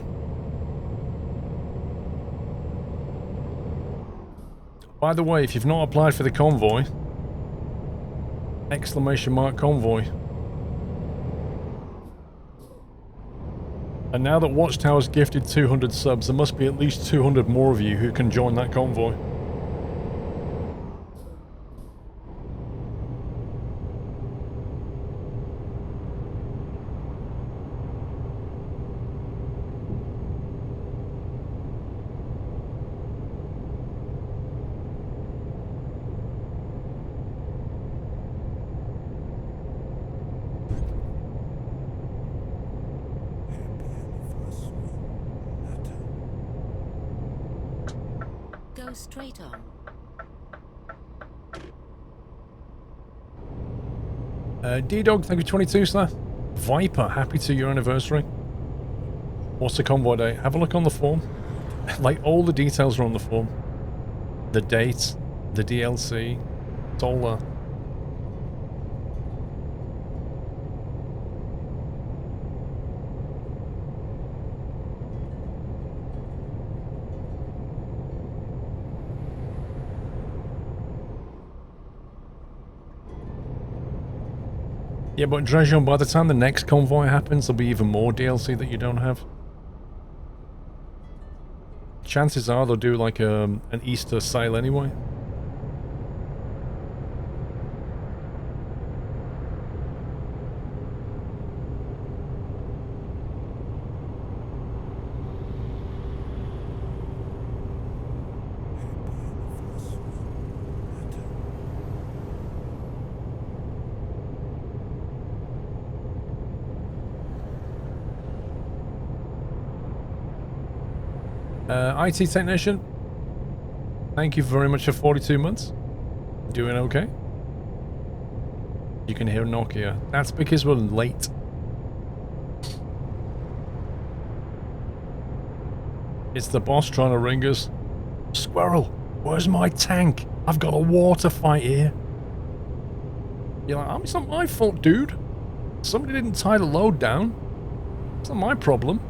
By the way, if you've not applied for the convoy, ! convoy. And now that Watchtower's gifted 200 subs, there must be at least 200 more of you who can join that convoy. Go straight on. D-Dog, thank you 22, sir. Viper, happy to your anniversary. What's the convoy date? Have a look on the form. Like, all the details are on the form. The date, the DLC, it's all there. Yeah, but Drejon, by the time the next convoy happens, there'll be even more DLC that you don't have. Chances are they'll do like an Easter sale anyway. IT technician, thank you very much for 42 months. Doing okay? You can hear Nokia. That's because we're late. It's the boss trying to ring us. Squirrel, where's my tank? I've got a water fight here. You're like, oh, it's not my fault, dude. Somebody didn't tie the load down. It's not my problem.